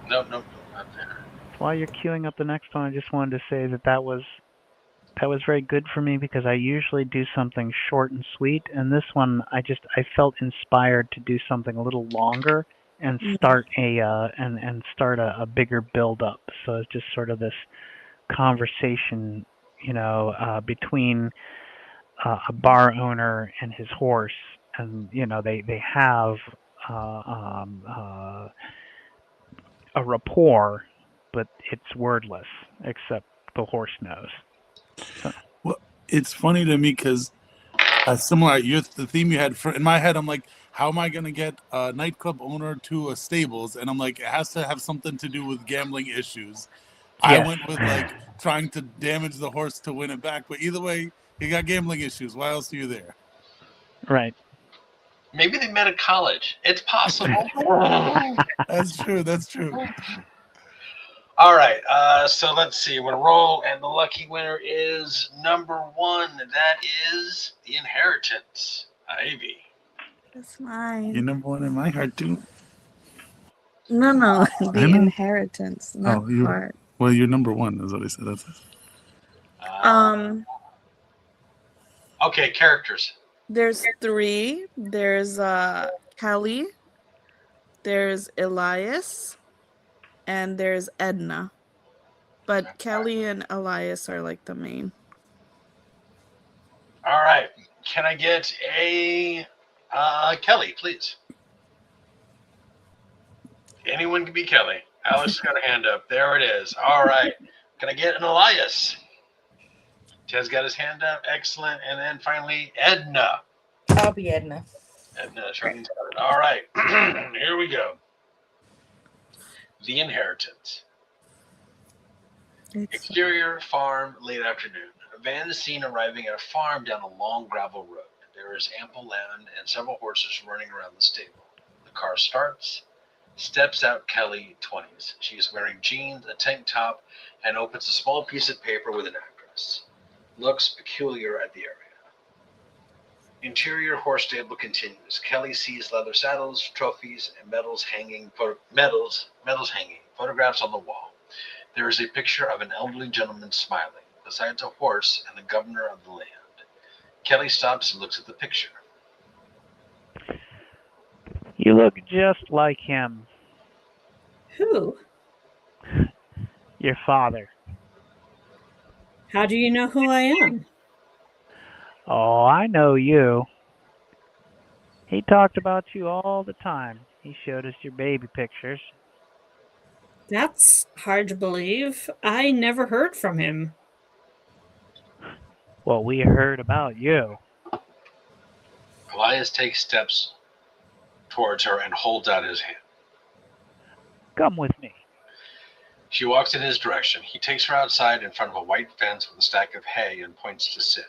nope, not there. while you're queuing up the next one, I just wanted to say that was very good for me because I usually do something short and sweet, and this one I felt inspired to do something a little longer and start a bigger build up. So it's just sort of this conversation, between a bar owner and his horse, and they have a rapport, but it's wordless except the horse knows. Well, it's funny to me because similar, the theme you had in my head, I'm like, how am I going to get a nightclub owner to a stables? And I'm like, it has to have something to do with gambling issues. I Yes. went with like trying to damage the horse to win it back. But either way, he got gambling issues. Why else are you there? Right. Maybe they met at college. It's possible. That's true. That's true. All right. So let's see. We're gonna roll, and the lucky winner is number 1. That is The Inheritance. Ivy. That's mine. You're number 1 in my heart too. No, the know. inheritance, not Oh, you- part. Well, you're number 1 is what I said. That's Okay, characters. There's 3. There's Kelly, there's Elias, and there's Edna. But Kelly and Elias are like the main. All right. Can I get a Kelly, please? Anyone can be Kelly. Alex got a hand up. There it is. All right. Can I get an Elias? Ted's got his hand up. Excellent. And then finally, Edna. I'll be Edna. Edna. Charlene's got it. All right. Here we go. The Inheritance. Exterior farm, late afternoon. A van is seen arriving at a farm down a long gravel road. There is ample land and several horses running around the stable. The car starts. Steps out Kelly, 20s. She is wearing jeans, a tank top, and opens a small piece of paper with an address. Looks peculiar at the area. Interior horse stable continues. Kelly sees leather saddles, trophies, and medals hanging. Photographs on the wall. There is a picture of an elderly gentleman smiling, besides a horse and the governor of the land. Kelly stops and looks at the picture. You look just like him, Who? your father. How do you know who I am? Oh, I know you. He talked about you all the time. He showed us your baby pictures. That's hard to believe. I never heard from him. Well, we heard about you. Elias takes steps towards her and holds out his hand. Come with me. She walks in his direction. He takes her outside in front of a white fence with a stack of hay and points to sit.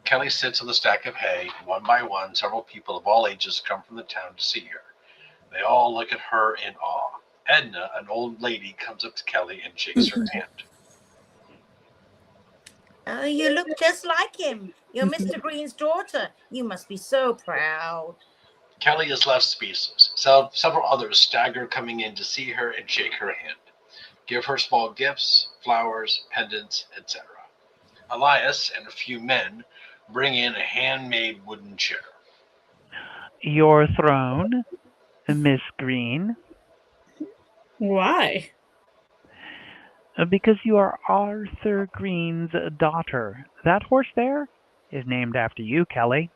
Kelly sits on the stack of hay. One by one, several people of all ages come from the town to see her. They all look at her in awe. Edna, an old lady, comes up to Kelly and shakes her hand. Oh, you look just like him. You're Mr. Green's daughter. You must be so proud. Kelly is left speechless. Several others stagger coming in to see her and shake her hand, give her small gifts, flowers, pendants, etc. Elias and a few men bring in a handmade wooden chair. Your throne, Miss Green. Why? Because you are Arthur Green's daughter. That horse there is named after you, Kelly.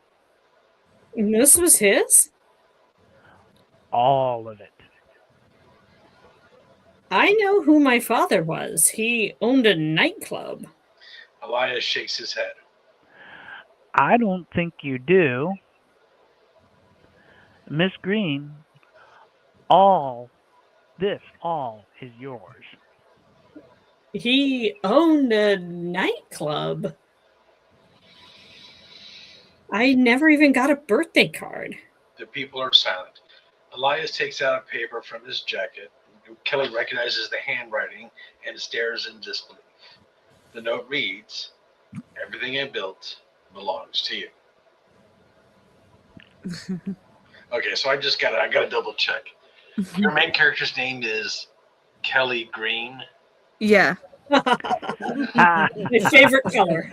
This was his? All of it. I know who my father was. He owned a nightclub. Elias shakes his head. I don't think you do. Miss Green, all is yours. He owned a nightclub. I never even got a birthday card. The people are silent. Elias takes out a paper from his jacket. Kelly recognizes the handwriting and stares in disbelief. The note reads, "Everything I built belongs to you." Okay, so I gotta double check. Your main character's name is Kelly Green. Yeah. My favorite color.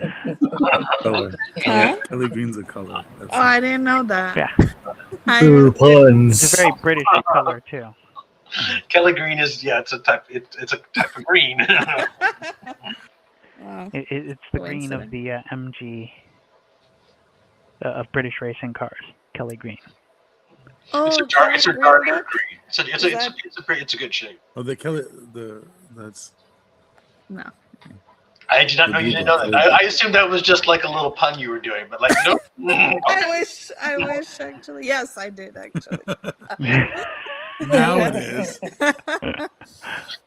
Color. Huh? Kelly Green's a color. Oh, I didn't know that. Yeah. Ooh, It's puns. a very British color, too. Kelly Green is it's a type of green. Wow. It's the green of the MG of British racing cars. Kelly Green. Oh, It's a Kelly darker Green book? green. It's a good shape. Oh, the Kelly, that's. No. I did not know you didn't know that. I assumed that was just like a little pun you were doing, but like nope. I wish actually. Yes, I did actually. Now it is.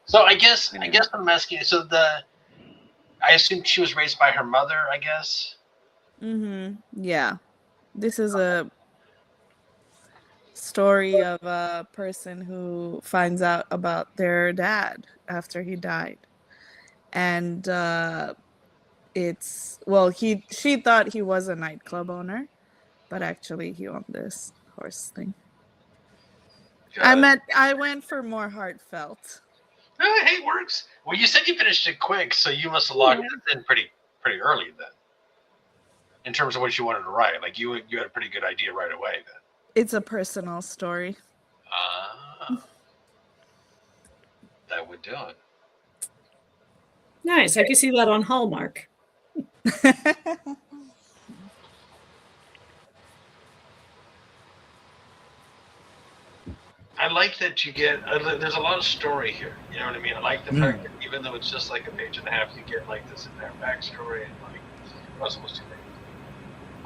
So I guess I'm asking. So I assumed she was raised by her mother. I guess. Yeah. This is a story of a person who finds out about their dad after he died. And she thought he was a nightclub owner, but actually he owned this horse thing. I went for more heartfelt. Hey, it works. Well, you said you finished it quick, so you must have locked it in pretty early then. In terms of what you wanted to write, like you had a pretty good idea right away then. It's a personal story. That would do it. Nice. I can see that on Hallmark. I like that you get. There's a lot of story here. You know what I mean? I like the fact that even though it's just like a page and a half, you get like this entire backstory and like what's supposed to be.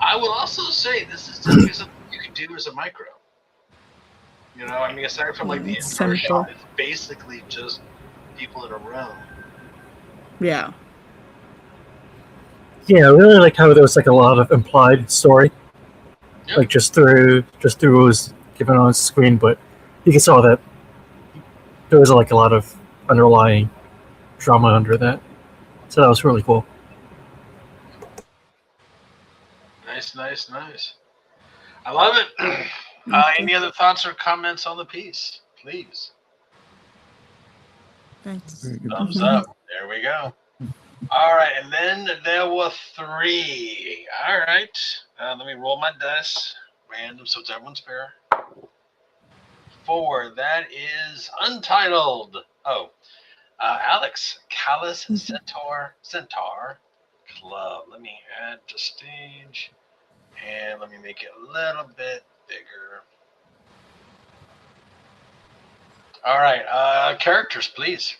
I will also say this is definitely something you can do as a micro. You know, I mean, aside from like the intro shot, it's basically just people in a room. Yeah. Yeah, I really like how there was like a lot of implied story, Yep. like just through what was given on screen, but you can saw that there was like a lot of underlying drama under that, so that was really cool. Nice. I love it. Any other thoughts or comments on the piece, please? Thanks. Thumbs up. There we go. All right, and then there were 3. All right, let me roll my dice. Random, so it's everyone's fair. 4. That is Untitled. Oh, Alex, Callus Centaur, Club. Let me add to stage, and let me make it a little bit bigger. All right, characters, please.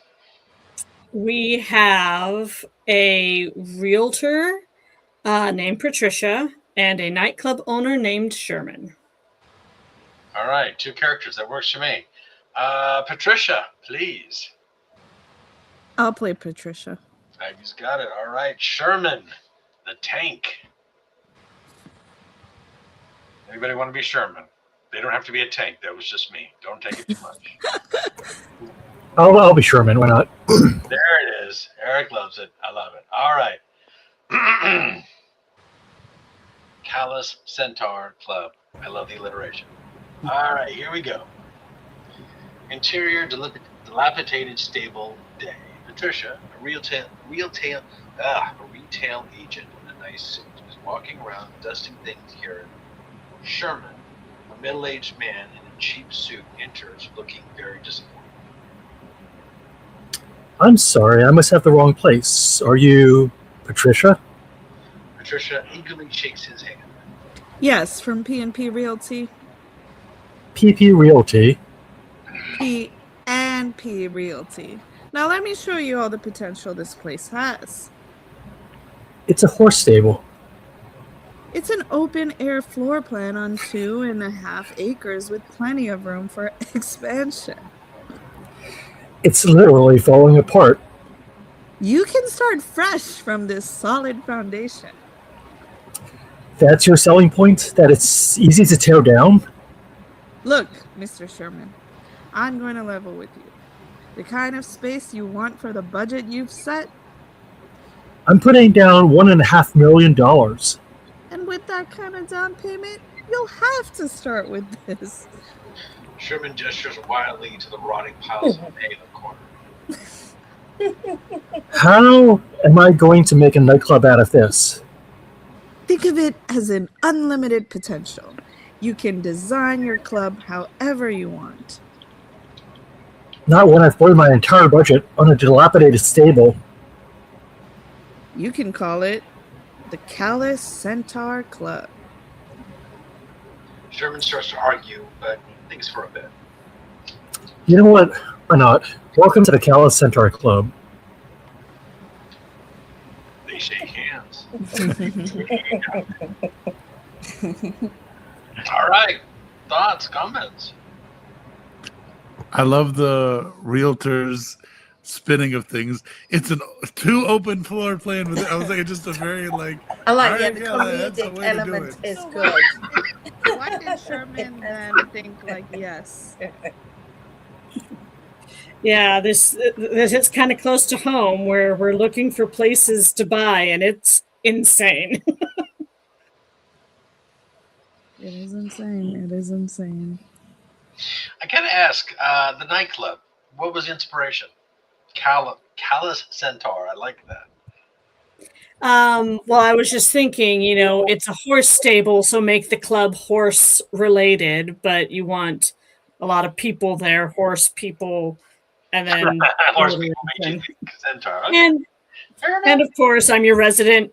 We have a realtor named Patricia and a nightclub owner named Sherman. All right, 2 characters. That works for me. Patricia, please. I'll play Patricia. Ivy's got it. All right, Sherman, the tank. Anybody want to be Sherman? They don't have to be a tank. That was just me. Don't take it too much. I'll be Sherman. Why not? There it is. Eric loves it. I love it. All right. Callus Centaur Club. I love the alliteration. All right, here we go. Interior dilapidated stable day. Patricia, a retail agent in a nice suit, is walking around dusting things here. Sherman, a middle-aged man in a cheap suit, enters looking very disappointed. I'm sorry, I must have the wrong place. Are you Patricia? Patricia eagerly shakes his hand. Yes, from P&P Realty. PP Realty. P&P Realty. Now let me show you all the potential this place has. It's a horse stable. It's an open-air floor plan on 2.5 acres with plenty of room for expansion. It's literally falling apart. You can start fresh from this solid foundation. That's your selling point? That it's easy to tear down? Look, Mr. Sherman, I'm going to level with you. The kind of space you want for the budget you've set, I'm putting down $1.5 million. and with that kind of down payment, you'll have to start with this. Sherman gestures wildly to the rotting piles of hay in the corner. How am I going to make a nightclub out of this? Think of it as an unlimited potential. You can design your club however you want. Not when I've burned my entire budget on a dilapidated stable. You can call it the Callus Centaur Club. Sherman starts to argue, but thinks for a bit. You know what? Why not? Welcome to the Callus Centaur Club. They shake hands. All right. Thoughts, comments? I love the realtors spinning of things. It's an 2 open floor plan with it. I was like, it's just a very like. I like all that. right, The yeah, that's the comedic way to do element it. is good. Why did Sherman then think like yes? Yeah, this is kind of close to home where we're looking for places to buy, and it's insane. It is insane. It is insane. I gotta ask, the nightclub, what was the inspiration? Callus Centaur. I like that. Well, I was just thinking, it's a horse stable, so make the club horse related, but you want a lot of people there, horse people, and then Horse people make you think Centaur. Okay. and of course I'm your resident,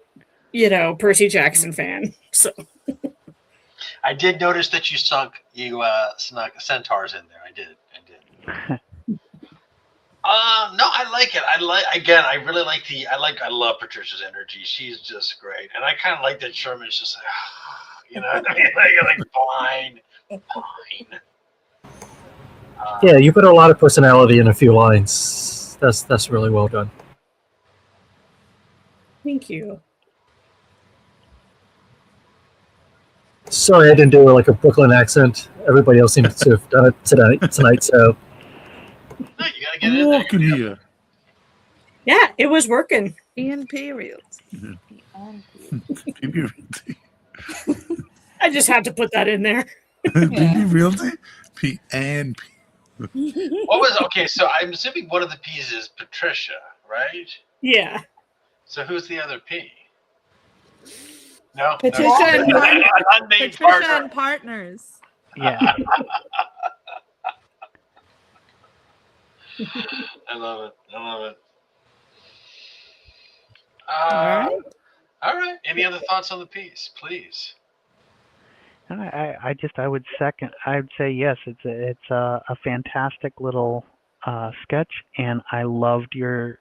Percy Jackson fan. So I did notice that you snuck centaurs in there. I did. No, I like it. I really like I love Patricia's energy. She's just great. And I kind of like that Sherman's just like, what I mean? Like fine. Yeah, you put a lot of personality in a few lines. That's really well done. thank you. Sorry, I didn't do like a Brooklyn accent. Everybody else seems to have done it tonight. So No, you gotta get in there. Walking here. Yeah, it was working. P&P Realty. PP Realty. I just had to put that in there. PP Realty. P and P. What was okay? So I'm assuming one of the P's is Patricia, right? Yeah. So who's the other P? No, Patricia no. and Partners. Unnamed Patricia partner. and Partners. Yeah. I love it. All right. All right. Any other thoughts on the piece, please? I would second. I'd say yes. It's a fantastic little sketch, and I loved your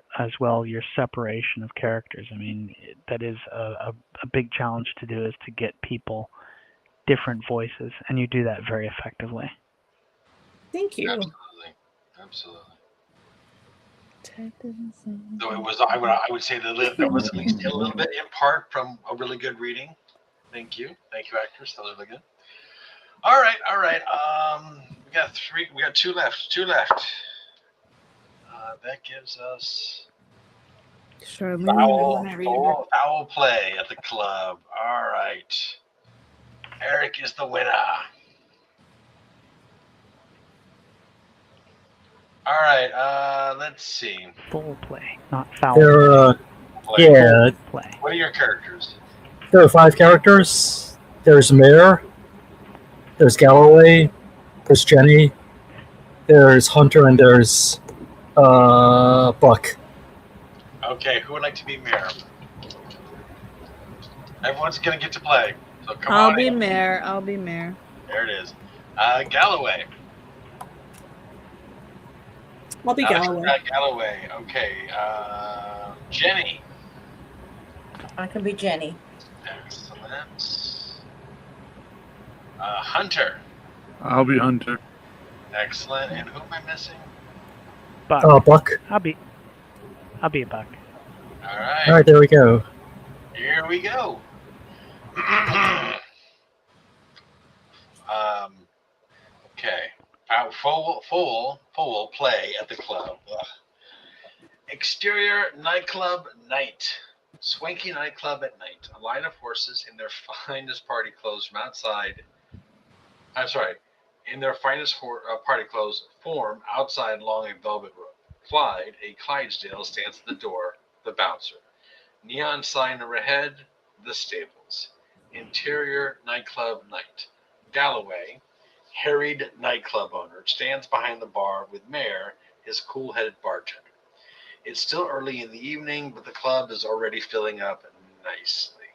separation of characters. I mean, that is a big challenge to do, is to get people different voices, and you do that very effectively. Thank you. Absolutely. Though it was, I would say that there was at least a little bit in part from a really good reading. Thank you, actors. That was really good. All right. We got two left. That gives us Charlene. foul play at the club. All right. Eric is the winner. All right. Let's see. Full play, not foul There, Play. yeah, play. What are your characters? there are 5 characters. There's Mayor. There's Galloway. There's Jenny. There's Hunter, and there's Buck. Okay, who would like to be mayor? Everyone's gonna get to play, so come I'll on be in. mayor. I'll be mayor. There it is. Galloway. I'll be Galloway. Galloway. Okay. Jenny. I can be Jenny. Excellent. Hunter. I'll be Hunter. Excellent. And who am I missing? Buck. Buck. I'll be a Buck. All right. All right, there we go. Here we go. Okay. Full play at the club. Ugh. Exterior nightclub night. Swanky nightclub at night. A line of horses in their finest party clothes from outside. I'm sorry. In their finest party clothes form outside along a velvet rope. Clyde, a Clydesdale, stands at the door, the bouncer. Neon sign overhead, the stables. Interior nightclub night. Galloway, harried nightclub owner, stands behind the bar with Mayor, his cool-headed bartender. It's still early in the evening, but the club is already filling up nicely.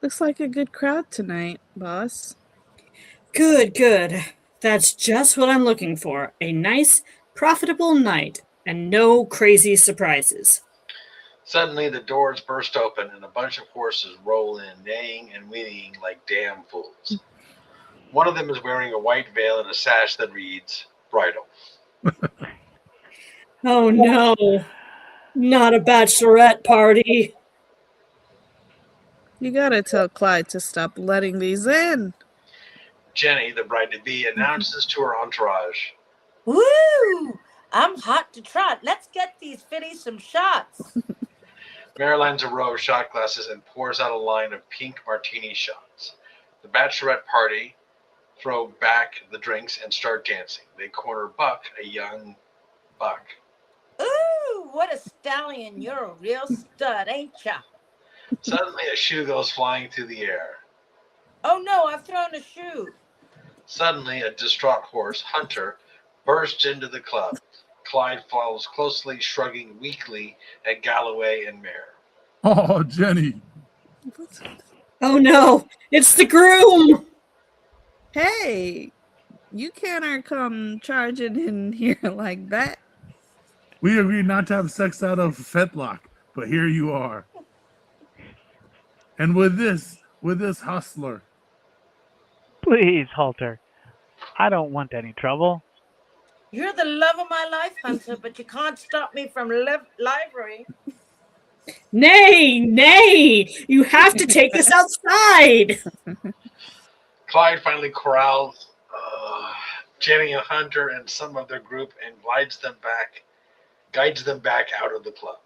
Looks like a good crowd tonight, boss. Good. That's just what I'm looking for. A nice, profitable night and no crazy surprises. Suddenly, the doors burst open and a bunch of horses roll in, neighing and whinnying like damn fools. One of them is wearing a white veil and a sash that reads, Bridal. Oh no, not a bachelorette party. You gotta tell Clyde to stop letting these in. Jenny, the bride-to-be, announces to her entourage, Woo! I'm hot to trot. Let's get these fitties some shots. Mary lines a row of shot glasses and pours out a line of pink martini shots. The bachelorette party throw back the drinks and start dancing. They corner Buck, a young buck. Ooh, what a stallion. You're a real stud, ain't ya? Suddenly, a shoe goes flying through the air. Oh no, I've thrown a shoe. Suddenly, a distraught horse, Hunter, bursts into the club. Clyde follows closely, shrugging weakly at Galloway and Mayor. Oh, Jenny. Oh no, it's the groom. Hey, you can't come charging in here like that. We agreed not to have sex out of fetlock, but here you are. And with this hustler. Please, Halter. I don't want any trouble. You're the love of my life, Hunter, but you can't stop me from library. Nay, you have to take this outside. Clyde finally corrals Jenny and Hunter and some of their group and guides them back out of the club.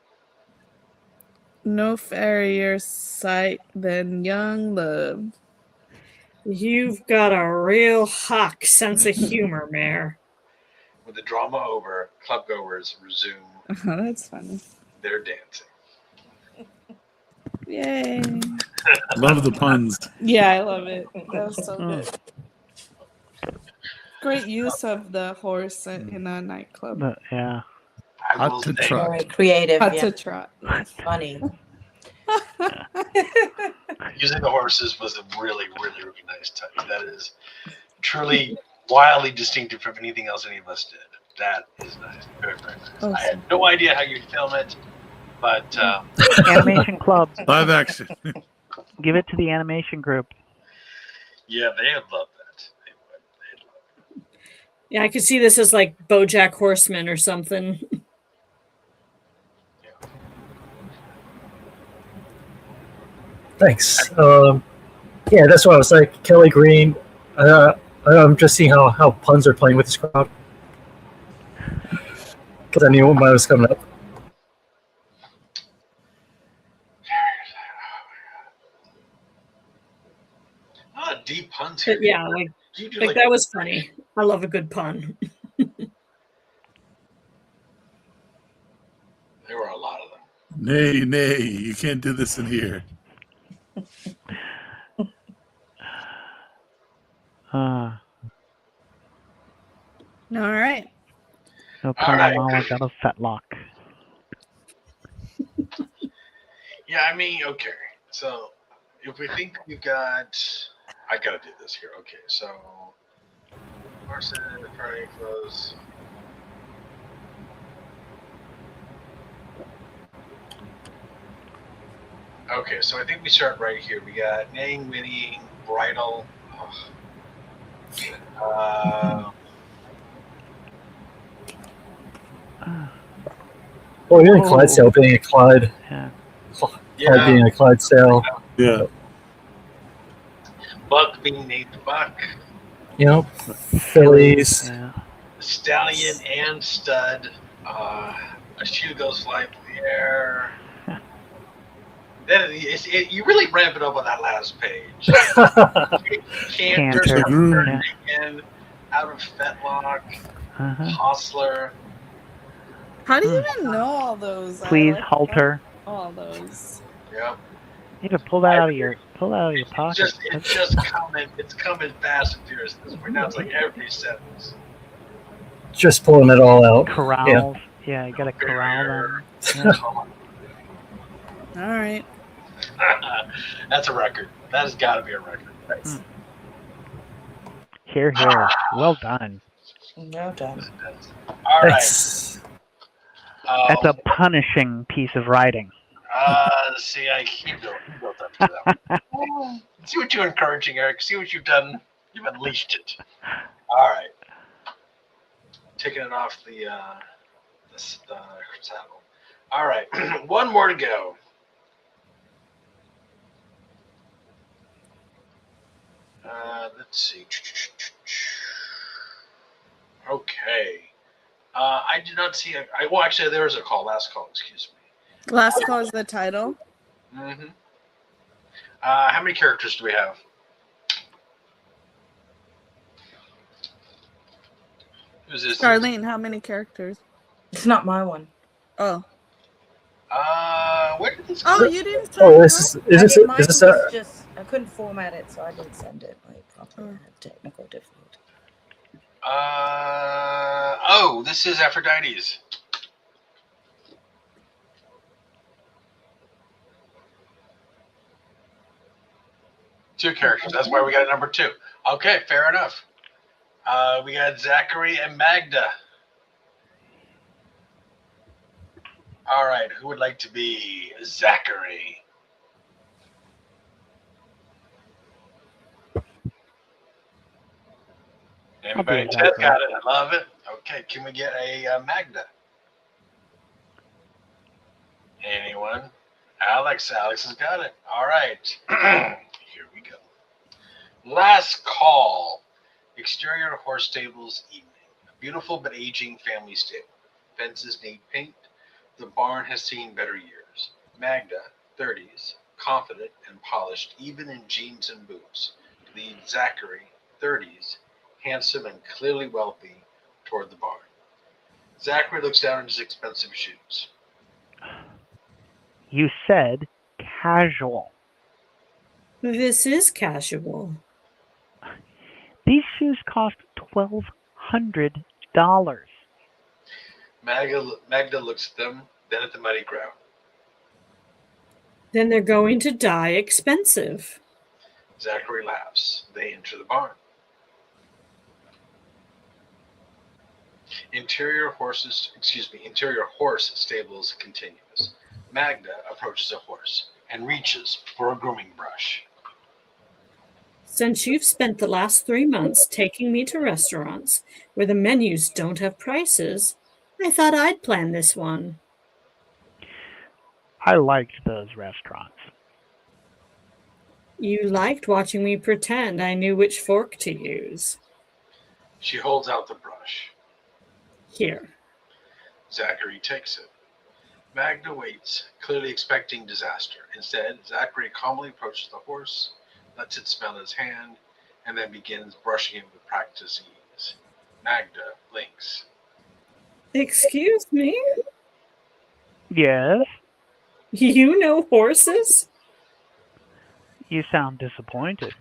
No fairer sight than young love. You've got a real hawk sense of humor, Mayor. With the drama over, clubgoers resume Oh, that's funny. their dancing. Yay. Love the puns. Yeah, I love it. That was so good. Great use of the horse in a nightclub. But, yeah. I will Hot to say, trot. Very creative. Hot Yeah. to trot. Yes. Funny. Using the horses was a really, really, really nice touch. That is truly wildly distinctive from anything else any of us did. That is nice. Very, very nice. I had no idea how you'd film it, but Animation Club. Live action. Give it to the animation group. yeah, they would love that. They would. They'd love it. Yeah, I could see this as like BoJack Horseman or something. Thanks. Yeah, that's why I was like, Kelly Green. I'm just seeing how puns are playing with this crowd. Because I knew mine was coming up. Deep puns here. But yeah, like You do like that was funny. I love a good pun. There were a lot of them. Nay, nay, you can't do this in here. Uh, All right. no All right. Mama got a fetlock. Yeah, I mean, okay. So if we think we've got, I gotta do this here. Okay, so Marson, party close. Okay, so I think we start right here. We got neighing, whinnying, bridle. Well, even Clydesdale being a Clyde. Yeah. Clyde being a Clydesdale. Yeah. Buck being named Buck. You know, fillies. Yeah. Stallion and stud. A shoe goes flying through the air. Then you really ramp it up on that last page. Canter, Canter. again, out of fetlock, Uh-huh. hostler. How do you even know all those? I Please like halter. all those. Yep. You can pull that out of your pocket. It's just coming. It's coming fast and furious at this point. Now it's like every sentence. Just pulling it all out. Corrals. Yeah, you gotta corral them. Yeah. All right. That's a record. That has got to be a record. Here, here. Well done. No done. All right. Thanks. That's a punishing piece of writing. See, you built up to that one. See what you're encouraging, Eric. See what you've done. You've unleashed it. All right. Taking it off the saddle. All right. One more to go. Let's see. Okay. I did not see well, actually, there was a call. Last call. Excuse me. Last call is the title. Mm-hmm. How many characters do we have? Who's this? Charlene, how many characters? It's not my one. Oh. Where did this Oh, go? you didn't send Oh, it, this right? is Mine this was a just I couldn't format it, so I didn't send it like properly. I had technical difficulty. Oh, this is Aphrodite's. Two characters. That's why we got a number 2. Okay, fair enough. We got Zachary and Magda. All right, who would like to be Zachary? Anybody? Ted got it. I love it. Okay, can we get a Magda? Anyone? Alex. Alex has got it. All right. Here we go. Last call. Exterior horse stables evening. A beautiful but aging family stable. Fences need paint. The barn has seen better years. Magda, 30s, confident and polished even in jeans and boots. Leads Zachary, 30s, handsome and clearly wealthy, toward the barn. Zachary looks down at his expensive shoes. You said casual. This is casual. These shoes cost $1,200. Magda looks at them, then at the muddy ground. Then they're going to die expensive. Zachary laughs. They enter the barn. Interior horse stables continues. Magda approaches a horse and reaches for a grooming brush. Since you've spent the last 3 months taking me to restaurants where the menus don't have prices, I thought I'd plan this one. I liked those restaurants. You liked watching me pretend I knew which fork to use. She holds out the brush. Here. Zachary takes it. Magda waits, clearly expecting disaster. Instead, Zachary calmly approaches the horse, lets it smell his hand, and then begins brushing it with practiced ease. Magda blinks. Excuse me? Yes? You know horses? You sound disappointed.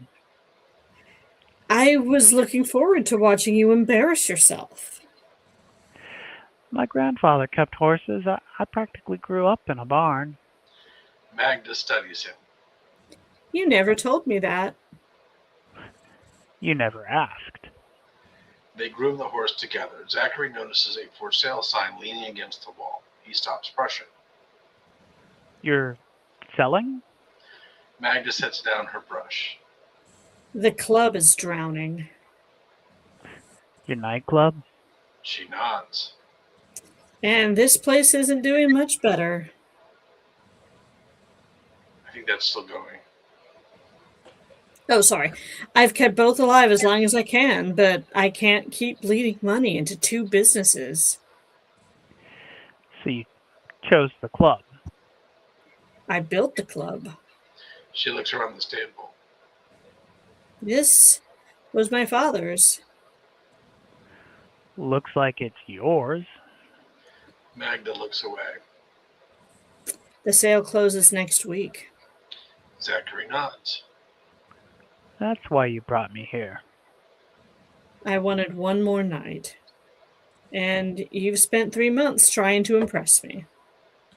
I was looking forward to watching you embarrass yourself. My grandfather kept horses. I practically grew up in a barn. Magda studies him. You never told me that. You never asked. They groom the horse together. Zachary notices a for sale sign leaning against the wall. He stops brushing. You're selling? Magda sets down her brush. The club is drowning. Your nightclub? She nods. And this place isn't doing much better. I think that's still going. Oh, sorry. I've kept both alive as long as I can, but I can't keep bleeding money into 2 businesses. So you chose the club. I built the club. She looks around the stable. This was my father's. Looks like it's yours. Magda looks away. The sale closes next week. Zachary nods. That's why you brought me here. I wanted one more night. And you've spent 3 months trying to impress me.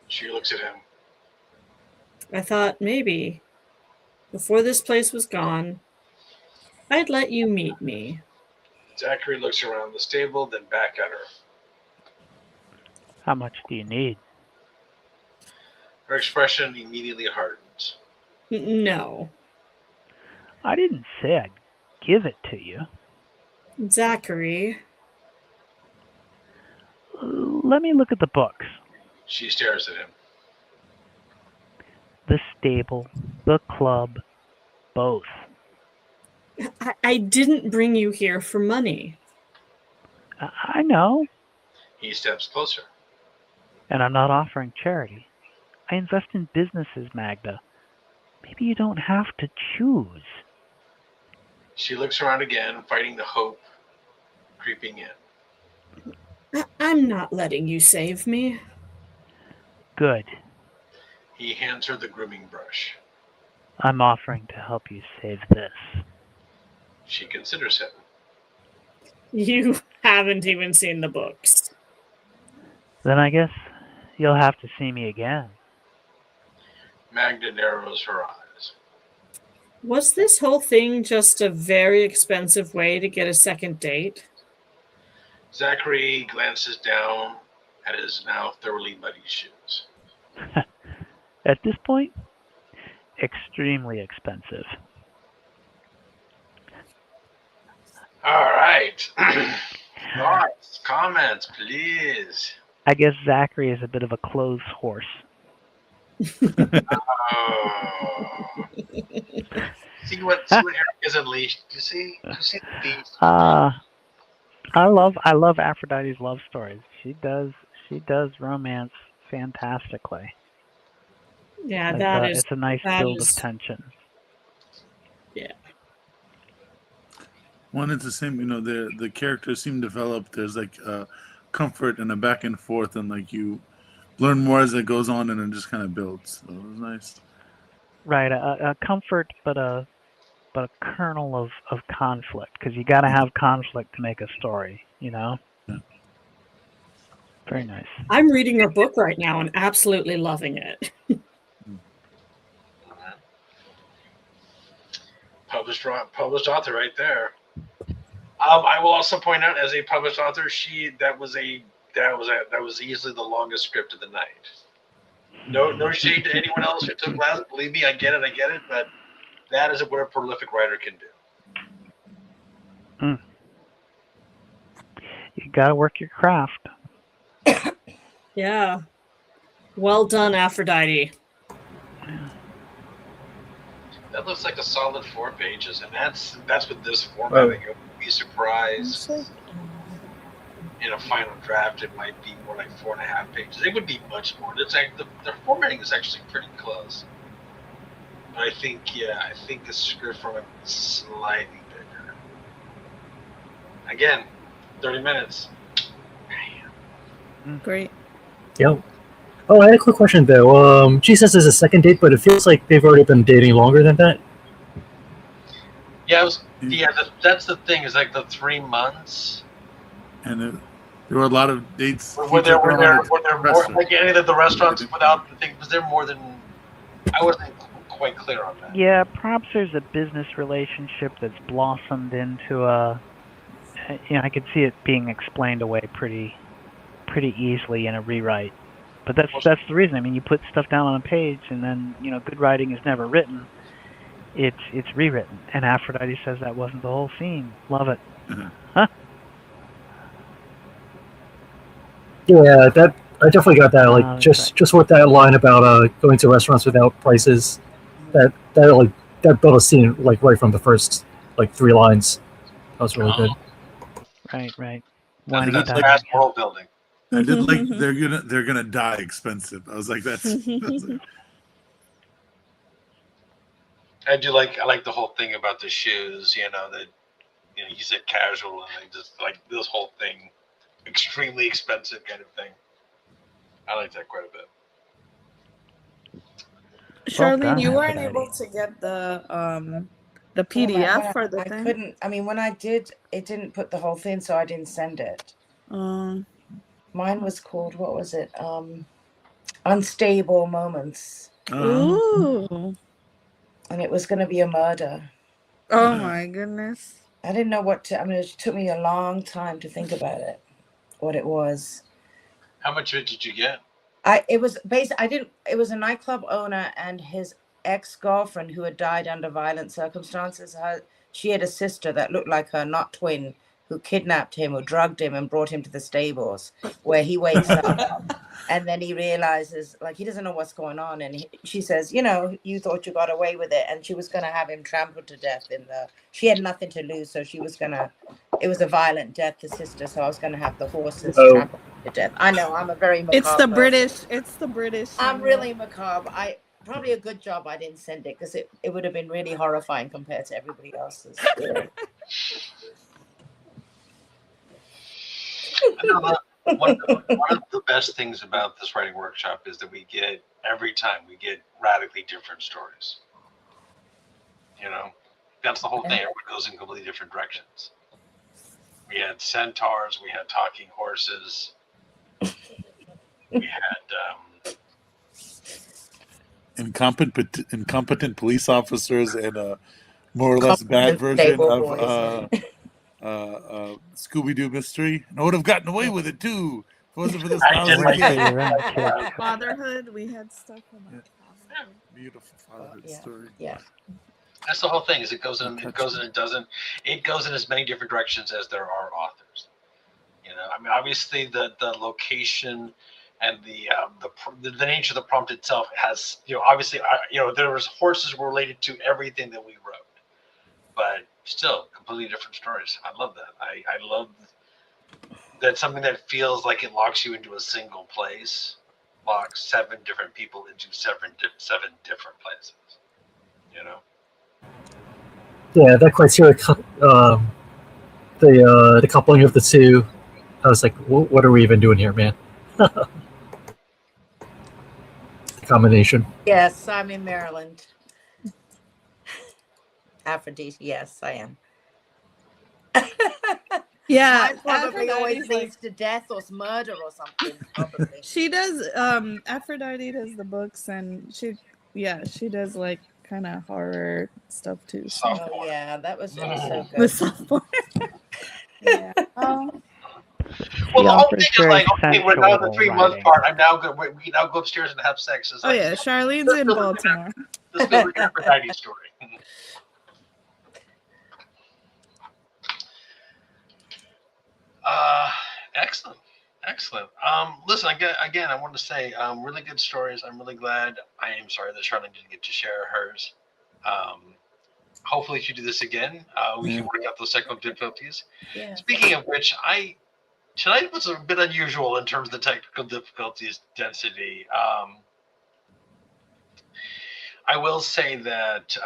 She looks at him. I thought maybe, before this place was gone, I'd let you meet me. Zachary looks around the stable, then back at her. How much do you need? Her expression immediately hardens. No. I didn't say I'd give it to you. Zachary. Let me look at the books. She stares at him. The stable, the club, both. I didn't bring you here for money. I know. He steps closer. And I'm not offering charity. I invest in businesses, Magda. Maybe you don't have to choose. She looks around again, fighting the hope creeping in. I'm not letting you save me. Good. He hands her the grooming brush. I'm offering to help you save this. She considers him. You haven't even seen the books. Then I guess you'll have to see me again. Magda narrows her eyes. Was this whole thing just a very expensive way to get a second date? Zachary glances down at his now thoroughly muddy shoes. At this point, extremely expensive. All right. Thoughts, comments, please. I guess Zachary is a bit of a clothes horse. Oh. see what Eric has unleashed. You see the beast. I love Aphrodite's love stories. She does romance fantastically. Yeah, It's a nice build of tension. Yeah. One, it's the same. The characters seem developed. There's like comfort and a back and forth, and like you learn more as it goes on, and it just kind of builds. So it was nice. Right, a comfort, but a kernel of conflict, because you got to have conflict to make a story. Yeah. Very nice. I'm reading her book right now and absolutely loving it. published author right there. I will also point out, as a published author, that was easily the longest script of the night. No shade to anyone else who took last. Believe me, I get it. But that is what a prolific writer can do. You gotta work your craft. Yeah. Well done, Aphrodite. That looks like a solid 4 pages, and that's with this formatting. I would be surprised in a final draft it might be more like 4.5 pages. It would be much more. It's like the formatting is actually pretty close. But I think the script format is slightly bigger. Again, 30 minutes. Great. Yep. Oh, I had a quick question though. She says there's a second date, but it feels like they've already been dating longer than that. Yeah, that's the thing. Is like the 3 months. And there were a lot of dates. Were there more like any of the restaurants without the thing? Was there more than? I wasn't quite clear on that. Yeah, perhaps there's a business relationship that's blossomed into a. I could see it being explained away pretty easily in a rewrite. But that's the reason. I mean, you put stuff down on a page, and then good writing is never written. It's rewritten. And Aphrodite says that wasn't the whole scene. Love it. Mm-hmm. Huh? Yeah, that I definitely got that. Like that's just with that line about going to restaurants without prices, that built a scene like right from the first 3 lines. That was really good. Right. That's fast world building. I did like they're gonna die expensive. I was like, that's I like the whole thing about the shoes. That he said casual, and they just like this whole thing, extremely expensive kind of thing. I like that quite a bit. Charlene, you done, weren't Aphrodite. able to get the PDF for the I thing. couldn't. I mean, when I did, it didn't put the whole thing, so I didn't send it. Mine was called, what was it? Unstable Moments. Ooh. And it was going to be a murder. Oh my goodness. I didn't know what to, it took me a long time to think about it, what it was. How much of it did you get? It was a nightclub owner and his ex-girlfriend who had died under violent circumstances. She had a sister that looked like her, not twin, who kidnapped him or drugged him and brought him to the stables, where he wakes up and then he realizes, he doesn't know what's going on. And she says, you thought you got away with it. And she was going to have him trampled to death she had nothing to lose. So she was it was a violent death, the sister. So I was going to have the horses trampled to death. I know, I'm a very macabre It's the person. British. I'm really macabre. Probably a good job I didn't send it, because it would have been really horrifying compared to everybody else's. One of the best things about this writing workshop is that every time we get radically different stories. That's the whole thing. Everyone goes in completely different directions. We had centaurs, we had talking horses, we had incompetent police officers, and a more or less bad version of Scooby-Doo Mystery. And I would have gotten away with it too if it wasn't for this Fatherhood. Fatherhood. We had stuff in that. Beautiful fatherhood story. Yeah. That's the whole thing. Is it goes in as many different directions as there are authors. Obviously the location and the nature of the prompt itself has, obviously, there was horses related to everything that we wrote, but still completely different stories. I love that. I love that something that feels like it locks you into a single place, locks 7 different people into seven different places. Yeah, that criteria, the coupling of the two. I was like, what are we even doing here, man? Combination. Yes, I'm in Maryland. Aphrodite, yes, I am. Yeah, Mine probably always Aphrodite's leads to death or murder or something. Probably. She does. Aphrodite does the books, and she does kind of horror stuff too. So. Soft Oh porn. yeah, that was so The good. sophomore. Yeah. Well, He the whole offers thing is very like, okay, we're now in the sensual 3 month writing. part. I'm now good. We now go upstairs and have sex. It's Oh like, yeah, Charlene's this in feels like Baltimore. this feels like an Aphrodite story. Excellent. Excellent. Listen, again, I want to say, really good stories. I'm really glad. I am sorry that Charlene didn't get to share hers. Hopefully, if you do this again, we can work out those technical difficulties. Yeah. Speaking of which, tonight was a bit unusual in terms of the technical difficulties density. I will say that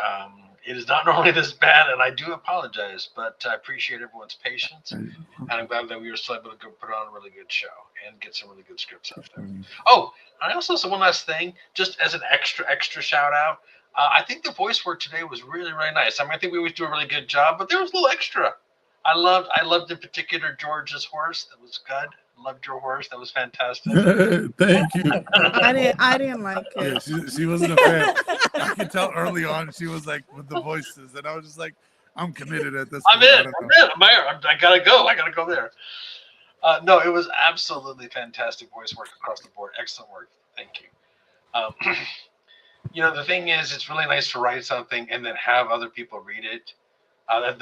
it is not normally this bad, and I do apologize, but I appreciate everyone's patience, and I'm glad that we were still able to put on a really good show and get some really good scripts out there. Oh, I also said one last thing, just as an extra shout out. I think the voice work today was really, really nice. I mean, I think we always do a really good job, but there was a little extra. I loved in particular George's horse. That was good. Loved your horse. That was fantastic. Thank you. I didn't like Yeah, it. she wasn't a fan. I could tell early on she was like with the voices, and I was just like, I'm committed at this I'm point. in. I'm there. I gotta go. I gotta go there. No, it was absolutely fantastic voice work across the board. Excellent work. Thank you. The thing is, it's really nice to write something and then have other people read it. I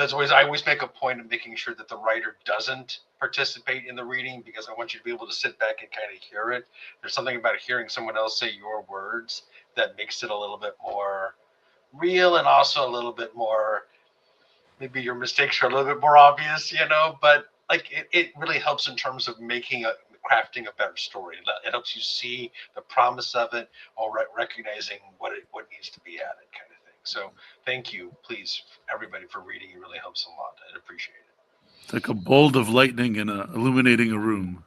always make a point of making sure that the writer doesn't participate in the reading, because I want you to be able to sit back and kind of hear it. There's something about hearing someone else say your words that makes it a little bit more real, and also a little bit more, maybe your mistakes are a little bit more obvious, but like it really helps in terms of crafting a better story. It helps you see the promise of it, or recognizing what needs to be added, kind of thing. So thank you, please, everybody, for reading. It really helps a lot. I appreciate it. It's like a bolt of lightning in illuminating a room.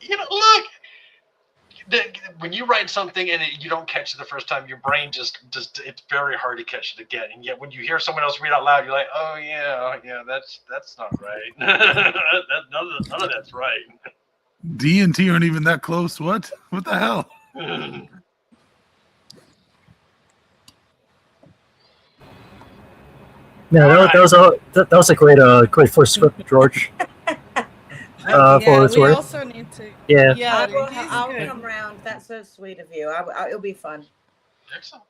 Look, when you write something and you don't catch it the first time, your brain just it's very hard to catch it again. And yet when you hear someone else read out loud, you're like, oh yeah, that's not right. None of that's right. D and T aren't even that close. What the hell? Yeah, that was a great first script, George. For what it's we worth. also need to. Yeah. Yeah, I'll good. come round. That's so sweet of you. It'll be fun. Excellent.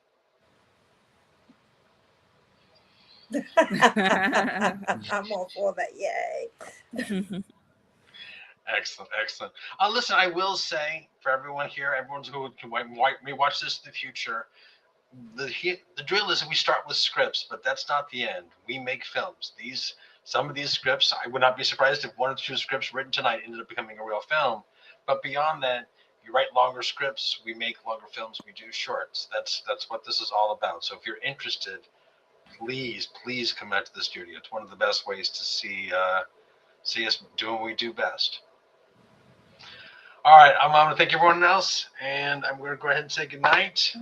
I'm all for that. Yay. Excellent. Listen, I will say for everyone here, everyone's who may watch this in the future, the drill is we start with scripts, but that's not the end. We make films. Some of these scripts, I would not be surprised if 1 or 2 scripts written tonight ended up becoming a real film. But beyond that, you write longer scripts, we make longer films, we do shorts. That's what this is all about. So if you're interested, please come out to the studio. It's one of the best ways to see us doing what we do best. All right, I'm going to thank everyone else, and I'm going to go ahead and say goodnight.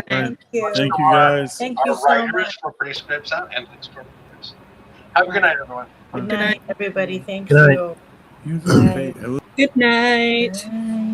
Thank you. Thank you, guys. Thank Our you so writers much. for putting scripts out, and thanks for readers. Have a good night, everyone. Good night, everybody. Thank Good night. you. You Good night. Bye.